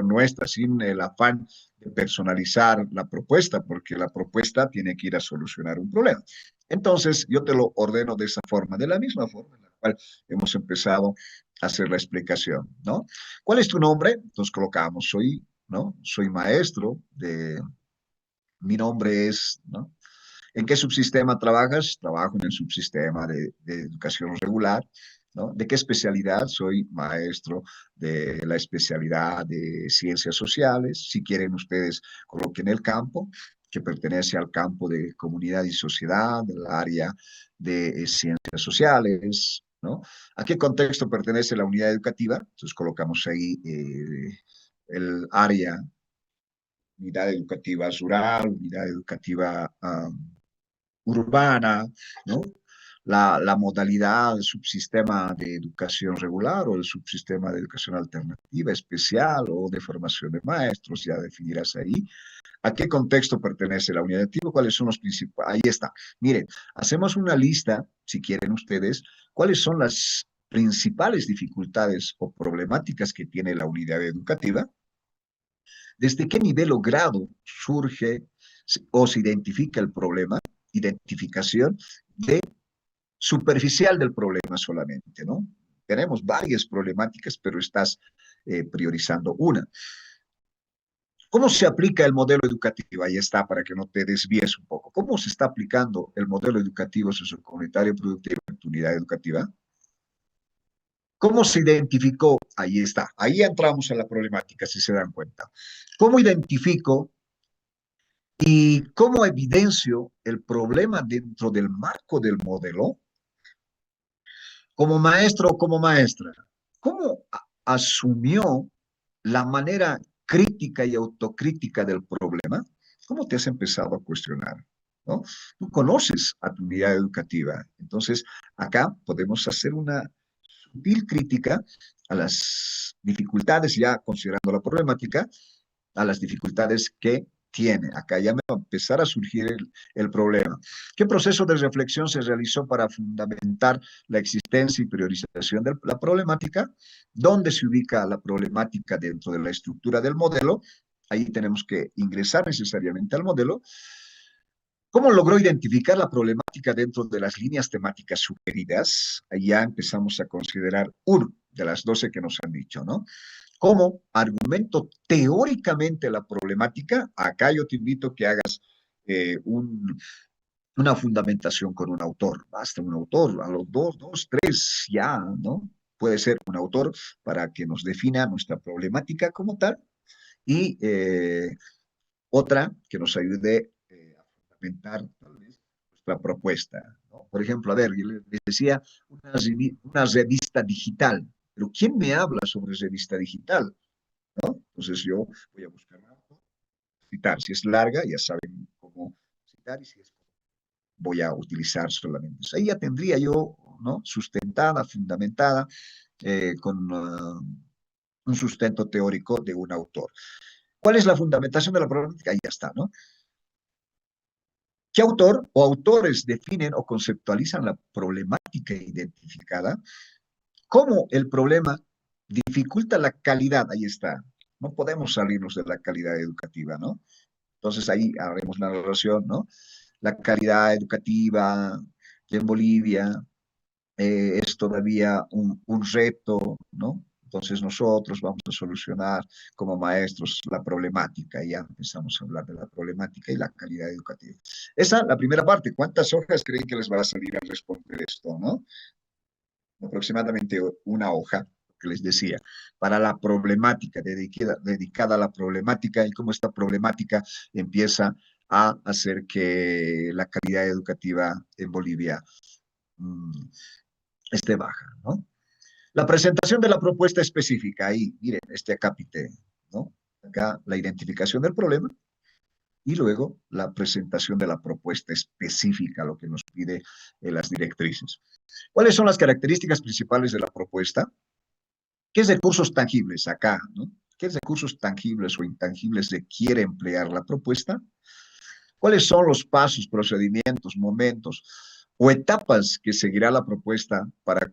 nuestra, sin el afán de personalizar la propuesta, porque la propuesta tiene que ir a solucionar un problema. Entonces, yo te lo ordeno de esa forma, de la misma forma en la cual hemos empezado a hacer la explicación, ¿no? ¿Cuál es tu nombre? Entonces colocamos, soy, ¿no? Soy maestro de, mi nombre es, ¿no? ¿En qué subsistema trabajas? Trabajo en el subsistema de educación regular, ¿no? ¿De qué especialidad? Soy maestro de la especialidad de ciencias sociales. Si quieren ustedes, coloquen el campo, que pertenece al campo de comunidad y sociedad, del área de ciencias sociales, ¿no? ¿A qué contexto pertenece la unidad educativa? Entonces colocamos ahí el área, unidad educativa rural, unidad educativa urbana, ¿no? la modalidad, el subsistema de educación regular o el subsistema de educación alternativa, especial o de formación de maestros, ya definirás ahí. ¿A qué contexto pertenece la unidad activa? ¿Cuáles son los principales? Ahí está. Miren, hacemos una lista, si quieren ustedes, cuáles son las principales dificultades o problemáticas que tiene la unidad educativa, desde qué nivel o grado surge o se identifica el problema, identificación de superficial del problema solamente, ¿no? Tenemos varias problemáticas, pero estás priorizando una. ¿Cómo se aplica el modelo educativo? Ahí está, para que no te desvíes un poco. ¿Cómo se está aplicando el modelo educativo sociocomunitario productivo en tu unidad educativa? ¿Cómo se identificó? Ahí está. Ahí entramos en la problemática, si se dan cuenta. ¿Cómo identifico y cómo evidencio el problema dentro del marco del modelo? Como maestro o como maestra, ¿cómo asumió la manera crítica y autocrítica del problema? ¿Cómo te has empezado a cuestionar? ¿No? Tú conoces a tu unidad educativa. Entonces, acá podemos hacer una sutil crítica a las dificultades, ya considerando la problemática, a las dificultades que tiene. Acá ya me va a empezar a surgir el problema. ¿Qué proceso de reflexión se realizó para fundamentar la existencia y priorización de la problemática? ¿Dónde se ubica la problemática dentro de la estructura del modelo? Ahí tenemos que ingresar necesariamente al modelo. ¿Cómo logró identificar la problemática dentro de las líneas temáticas sugeridas? Ahí ya empezamos a considerar uno de las 12 que nos han dicho, ¿no? Como argumento teóricamente la problemática, acá yo te invito a que hagas una fundamentación con un autor, basta un autor, a los dos, tres, ya, ¿no? Puede ser un autor para que nos defina nuestra problemática como tal y otra que nos ayude a fundamentar tal vez nuestra propuesta, ¿no? Por ejemplo, a ver, yo les decía una revista digital, pero ¿quién me habla sobre revista digital? ¿No? Entonces yo voy a buscar citar. Si es larga, ya saben cómo citar y si es voy a utilizar solamente. Entonces, ahí ya tendría yo, ¿no? Sustentada, fundamentada, con un sustento teórico de un autor. ¿Cuál es la fundamentación de la problemática? Ahí ya está, ¿no? ¿Qué autor o autores definen o conceptualizan la problemática identificada? ¿Cómo el problema dificulta la calidad? Ahí está. No podemos salirnos de la calidad educativa, ¿no? Entonces ahí haremos la relación, ¿no? La calidad educativa en Bolivia es todavía un reto, ¿no? Entonces nosotros vamos a solucionar como maestros la problemática, y ya empezamos a hablar de la problemática y la calidad educativa. Esa, la primera parte, ¿cuántas hojas creen que les va a salir al responder esto, no? Aproximadamente una hoja, que les decía, para la problemática, dedicada a la problemática y cómo esta problemática empieza a hacer que la calidad educativa en Bolivia mmm, esté baja, ¿no? La presentación de la propuesta específica, ahí, miren, este acápite, ¿no? Acá la identificación del problema y luego la presentación de la propuesta específica, lo que nos pide las directrices. ¿Cuáles son las características principales de la propuesta? ¿Qué recursos tangibles acá, no? ¿Qué recursos tangibles o intangibles requiere emplear la propuesta? ¿Cuáles son los pasos, procedimientos, momentos o etapas que seguirá la propuesta para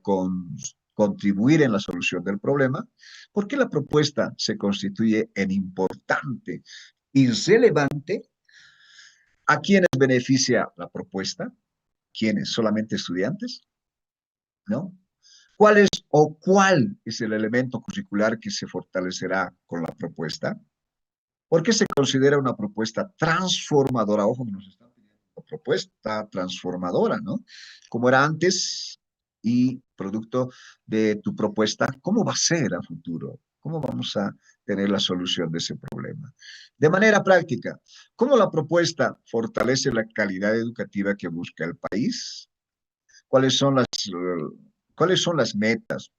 contribuir en la solución del problema? ¿Por qué la propuesta se constituye en importante y relevante? ¿A quiénes beneficia la propuesta? ¿Quiénes? ¿Solamente estudiantes? ¿No? ¿Cuál es o cuál es el elemento curricular que se fortalecerá con la propuesta? ¿Por qué se considera una propuesta transformadora? Ojo, que nos están pidiendo una propuesta transformadora, ¿no? Como era antes y producto de tu propuesta, ¿cómo va a ser a futuro? ¿Cómo vamos a tener la solución de ese problema? De manera práctica, ¿cómo la propuesta fortalece la calidad educativa que busca el país? ¿Cuáles son cuáles son las metas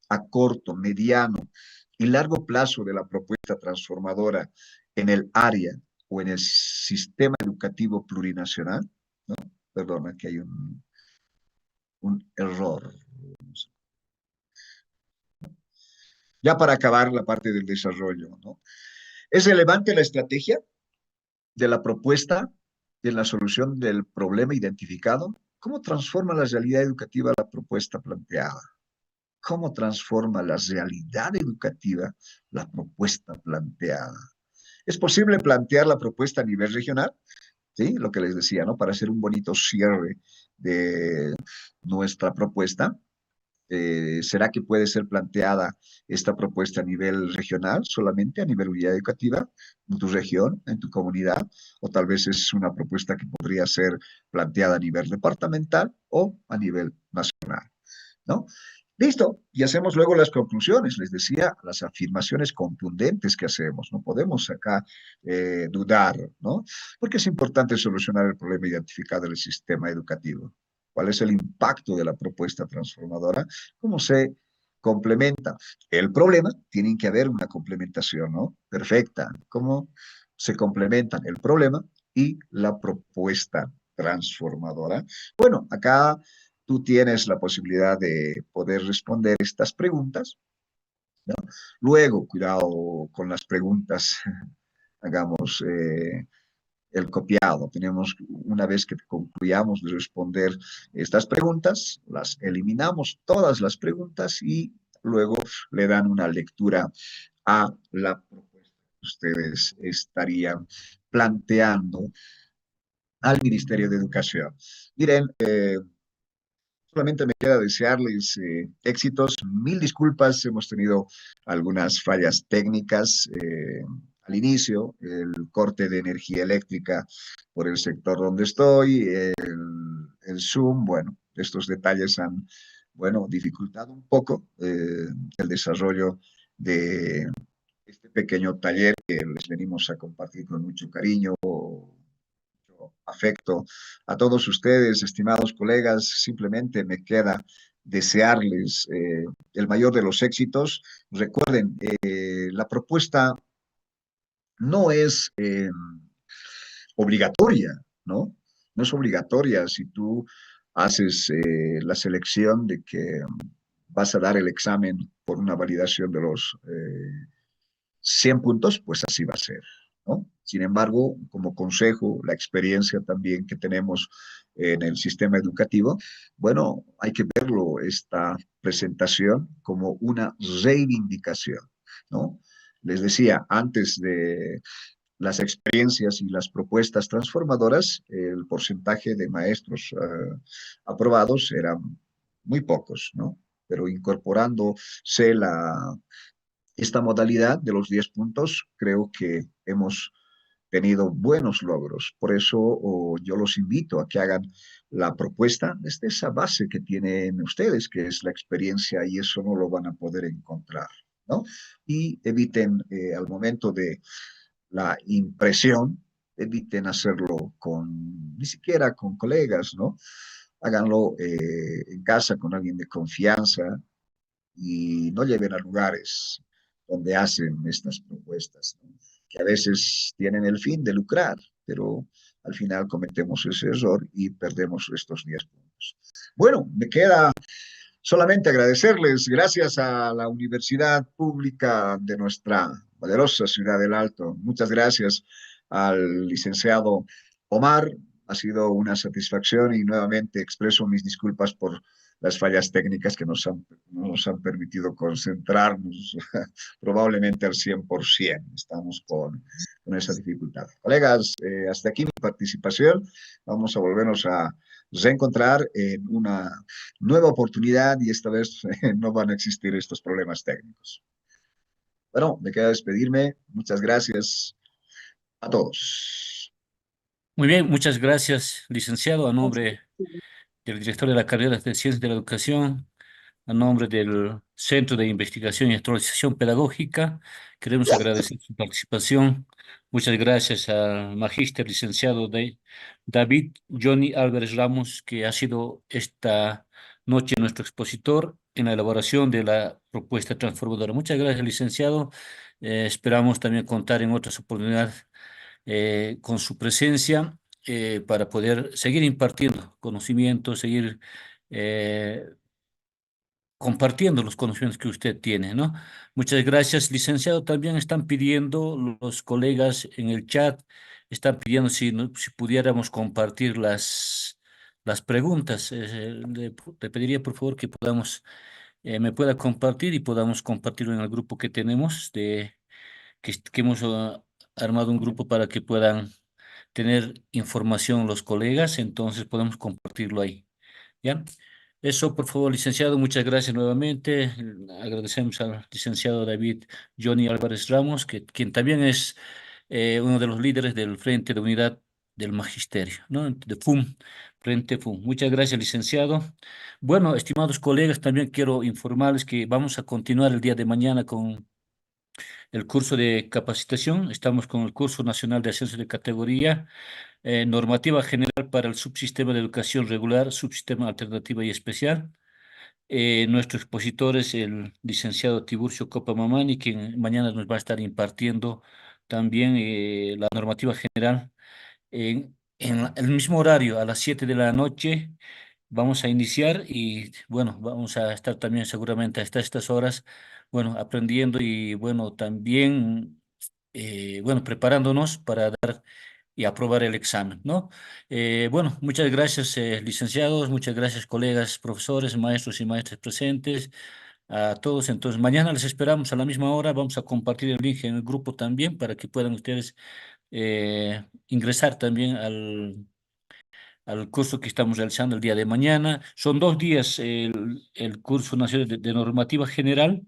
a corto, mediano y largo plazo de la propuesta transformadora en el área o en el sistema educativo plurinacional? ¿No? Perdona, que hay un error. Ya para acabar la parte del desarrollo, ¿no? ¿Es relevante la estrategia de la propuesta en la solución del problema identificado? ¿Cómo transforma la realidad educativa la propuesta planteada? ¿Cómo transforma la realidad educativa la propuesta planteada? ¿Es posible plantear la propuesta a nivel regional? ¿Sí? Lo que les decía, ¿no? Para hacer un bonito cierre de nuestra propuesta. ¿Será que puede ser planteada esta propuesta a nivel regional, solamente a nivel unidad educativa, en tu región, en tu comunidad? O tal vez es una propuesta que podría ser planteada a nivel departamental o a nivel nacional, ¿no? Listo, y hacemos luego las conclusiones, les decía, las afirmaciones contundentes que hacemos. No podemos acá dudar, ¿no? Porque es importante solucionar el problema identificado en el sistema educativo. ¿Cuál es el impacto de la propuesta transformadora? ¿Cómo se complementa? El problema, tiene que haber una complementación, ¿no? Perfecta. ¿Cómo se complementan el problema y la propuesta transformadora? Bueno, acá tú tienes la posibilidad de poder responder estas preguntas, ¿no? Luego, cuidado con las preguntas, hagamos el copiado. Tenemos, una vez que concluyamos de responder estas preguntas, las eliminamos todas las preguntas y luego le dan una lectura a la propuesta que ustedes estarían planteando al Ministerio de Educación. Miren, solamente me queda desearles éxitos. Mil disculpas, hemos tenido algunas fallas técnicas al inicio, el corte de energía eléctrica por el sector donde estoy, el Zoom, bueno, estos detalles han, bueno, dificultado un poco el desarrollo de este pequeño taller que les venimos a compartir con mucho cariño, afecto a todos ustedes, estimados colegas. Simplemente me queda desearles el mayor de los éxitos. Recuerden, la propuesta no es obligatoria, ¿no? No es obligatoria si tú haces la selección de que vas a dar el examen por una validación de los 100 puntos, pues así va a ser, ¿no? Sin embargo, como consejo, la experiencia también que tenemos en el sistema educativo, bueno, hay que verlo, esta presentación, como una reivindicación, ¿no? Les decía, antes de las experiencias y las propuestas transformadoras, el porcentaje de maestros aprobados eran muy pocos, ¿no? Pero incorporándose esta modalidad de los 10 puntos, creo que hemos tenido buenos logros. Por eso yo los invito a que hagan la propuesta desde esa base que tienen ustedes, que es la experiencia, y eso no lo van a poder encontrar, ¿no? Y eviten al momento de la impresión, eviten hacerlo con, ni siquiera con colegas, ¿no? Háganlo en casa con alguien de confianza, y no lleven a lugares donde hacen estas propuestas, ¿no? Que a veces tienen el fin de lucrar, pero al final cometemos ese error y perdemos estos 10 puntos. Bueno, me queda solamente agradecerles, gracias a la Universidad Pública de nuestra poderosa ciudad del Alto. Muchas gracias al licenciado Omar. Ha sido una satisfacción y nuevamente expreso mis disculpas por las fallas técnicas que no nos han permitido concentrarnos probablemente al 100%. Estamos con esa dificultad. Colegas, hasta aquí mi participación. Vamos a volvernos a reencontrar en una nueva oportunidad y esta vez no van a existir estos problemas técnicos. Bueno, me queda despedirme. Muchas gracias a todos. Muy bien, muchas gracias, licenciado, a nombre del director de la carrera de Ciencias de la Educación, a nombre del Centro de Investigación y Actualización Pedagógica. Queremos agradecer su participación. Muchas gracias al magíster licenciado David Johnny Álvarez Ramos, que ha sido esta noche nuestro expositor en la elaboración de la propuesta transformadora. Muchas gracias, licenciado. Esperamos también contar en otras oportunidades con su presencia para poder seguir impartiendo conocimiento, seguir eh, compartiendo los conocimientos que usted tiene, ¿no? Muchas gracias, licenciado. También están pidiendo los colegas en el chat, están pidiendo si pudiéramos compartir las preguntas. Le pediría por favor que me pueda compartir y podamos compartirlo en el grupo que tenemos, que hemos armado un grupo para que puedan tener información los colegas, entonces podemos compartirlo ahí. ¿Ya? Eso, por favor, licenciado, muchas gracias nuevamente. Agradecemos al licenciado David Johnny Álvarez Ramos, quien también es uno de los líderes del Frente de Unidad del Magisterio, ¿no? De FUM, Frente FUM. Muchas gracias, licenciado. Bueno, estimados colegas, también quiero informarles que vamos a continuar el día de mañana con el curso de capacitación. Estamos con el curso nacional de ascenso de categoría. Normativa general para el subsistema de educación regular, subsistema alternativa y especial. Nuestro expositor es el licenciado Tiburcio Copamamani, quien mañana nos va a estar impartiendo también la normativa general en el mismo horario, a las 7 de la noche. Vamos a iniciar y bueno, vamos a estar también seguramente hasta estas horas, bueno, aprendiendo y bueno, también, bueno, preparándonos para dar y aprobar el examen, ¿no? Bueno, muchas gracias, licenciados, muchas gracias, colegas, profesores, maestros y maestras presentes, a todos. Entonces, mañana les esperamos a la misma hora. Vamos a compartir el link en el grupo también para que puedan ustedes ingresar también al curso que estamos realizando el día de mañana. Son 2 días el curso nacional de normativa general.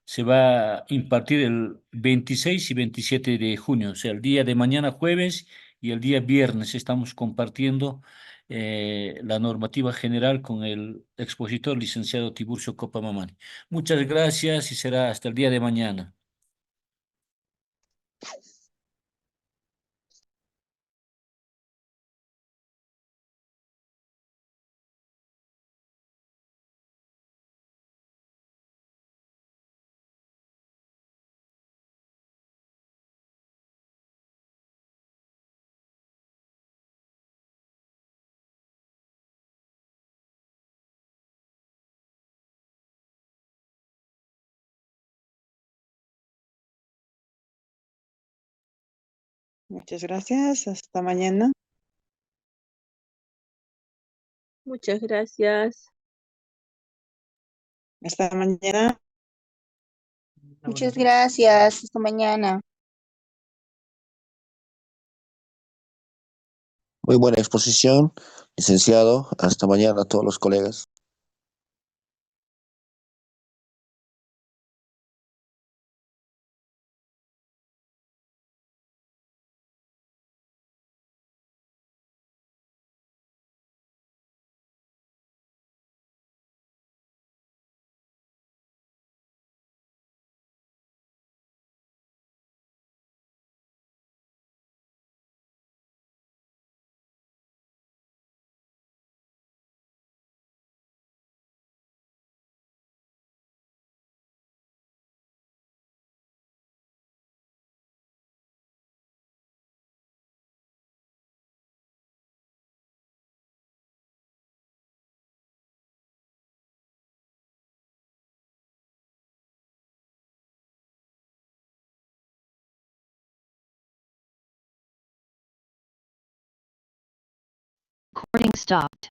Se va a impartir el 26 y 27 de junio, o sea, el día de mañana jueves y el día viernes estamos compartiendo la normativa general con el expositor licenciado Tiburcio Copamamani. Muchas gracias y será hasta el día de mañana. Muchas gracias. Hasta mañana. Muchas gracias. Hasta mañana. Muchas gracias. Hasta mañana. Muy buena exposición, licenciado. Hasta mañana a todos los colegas. Recording stopped.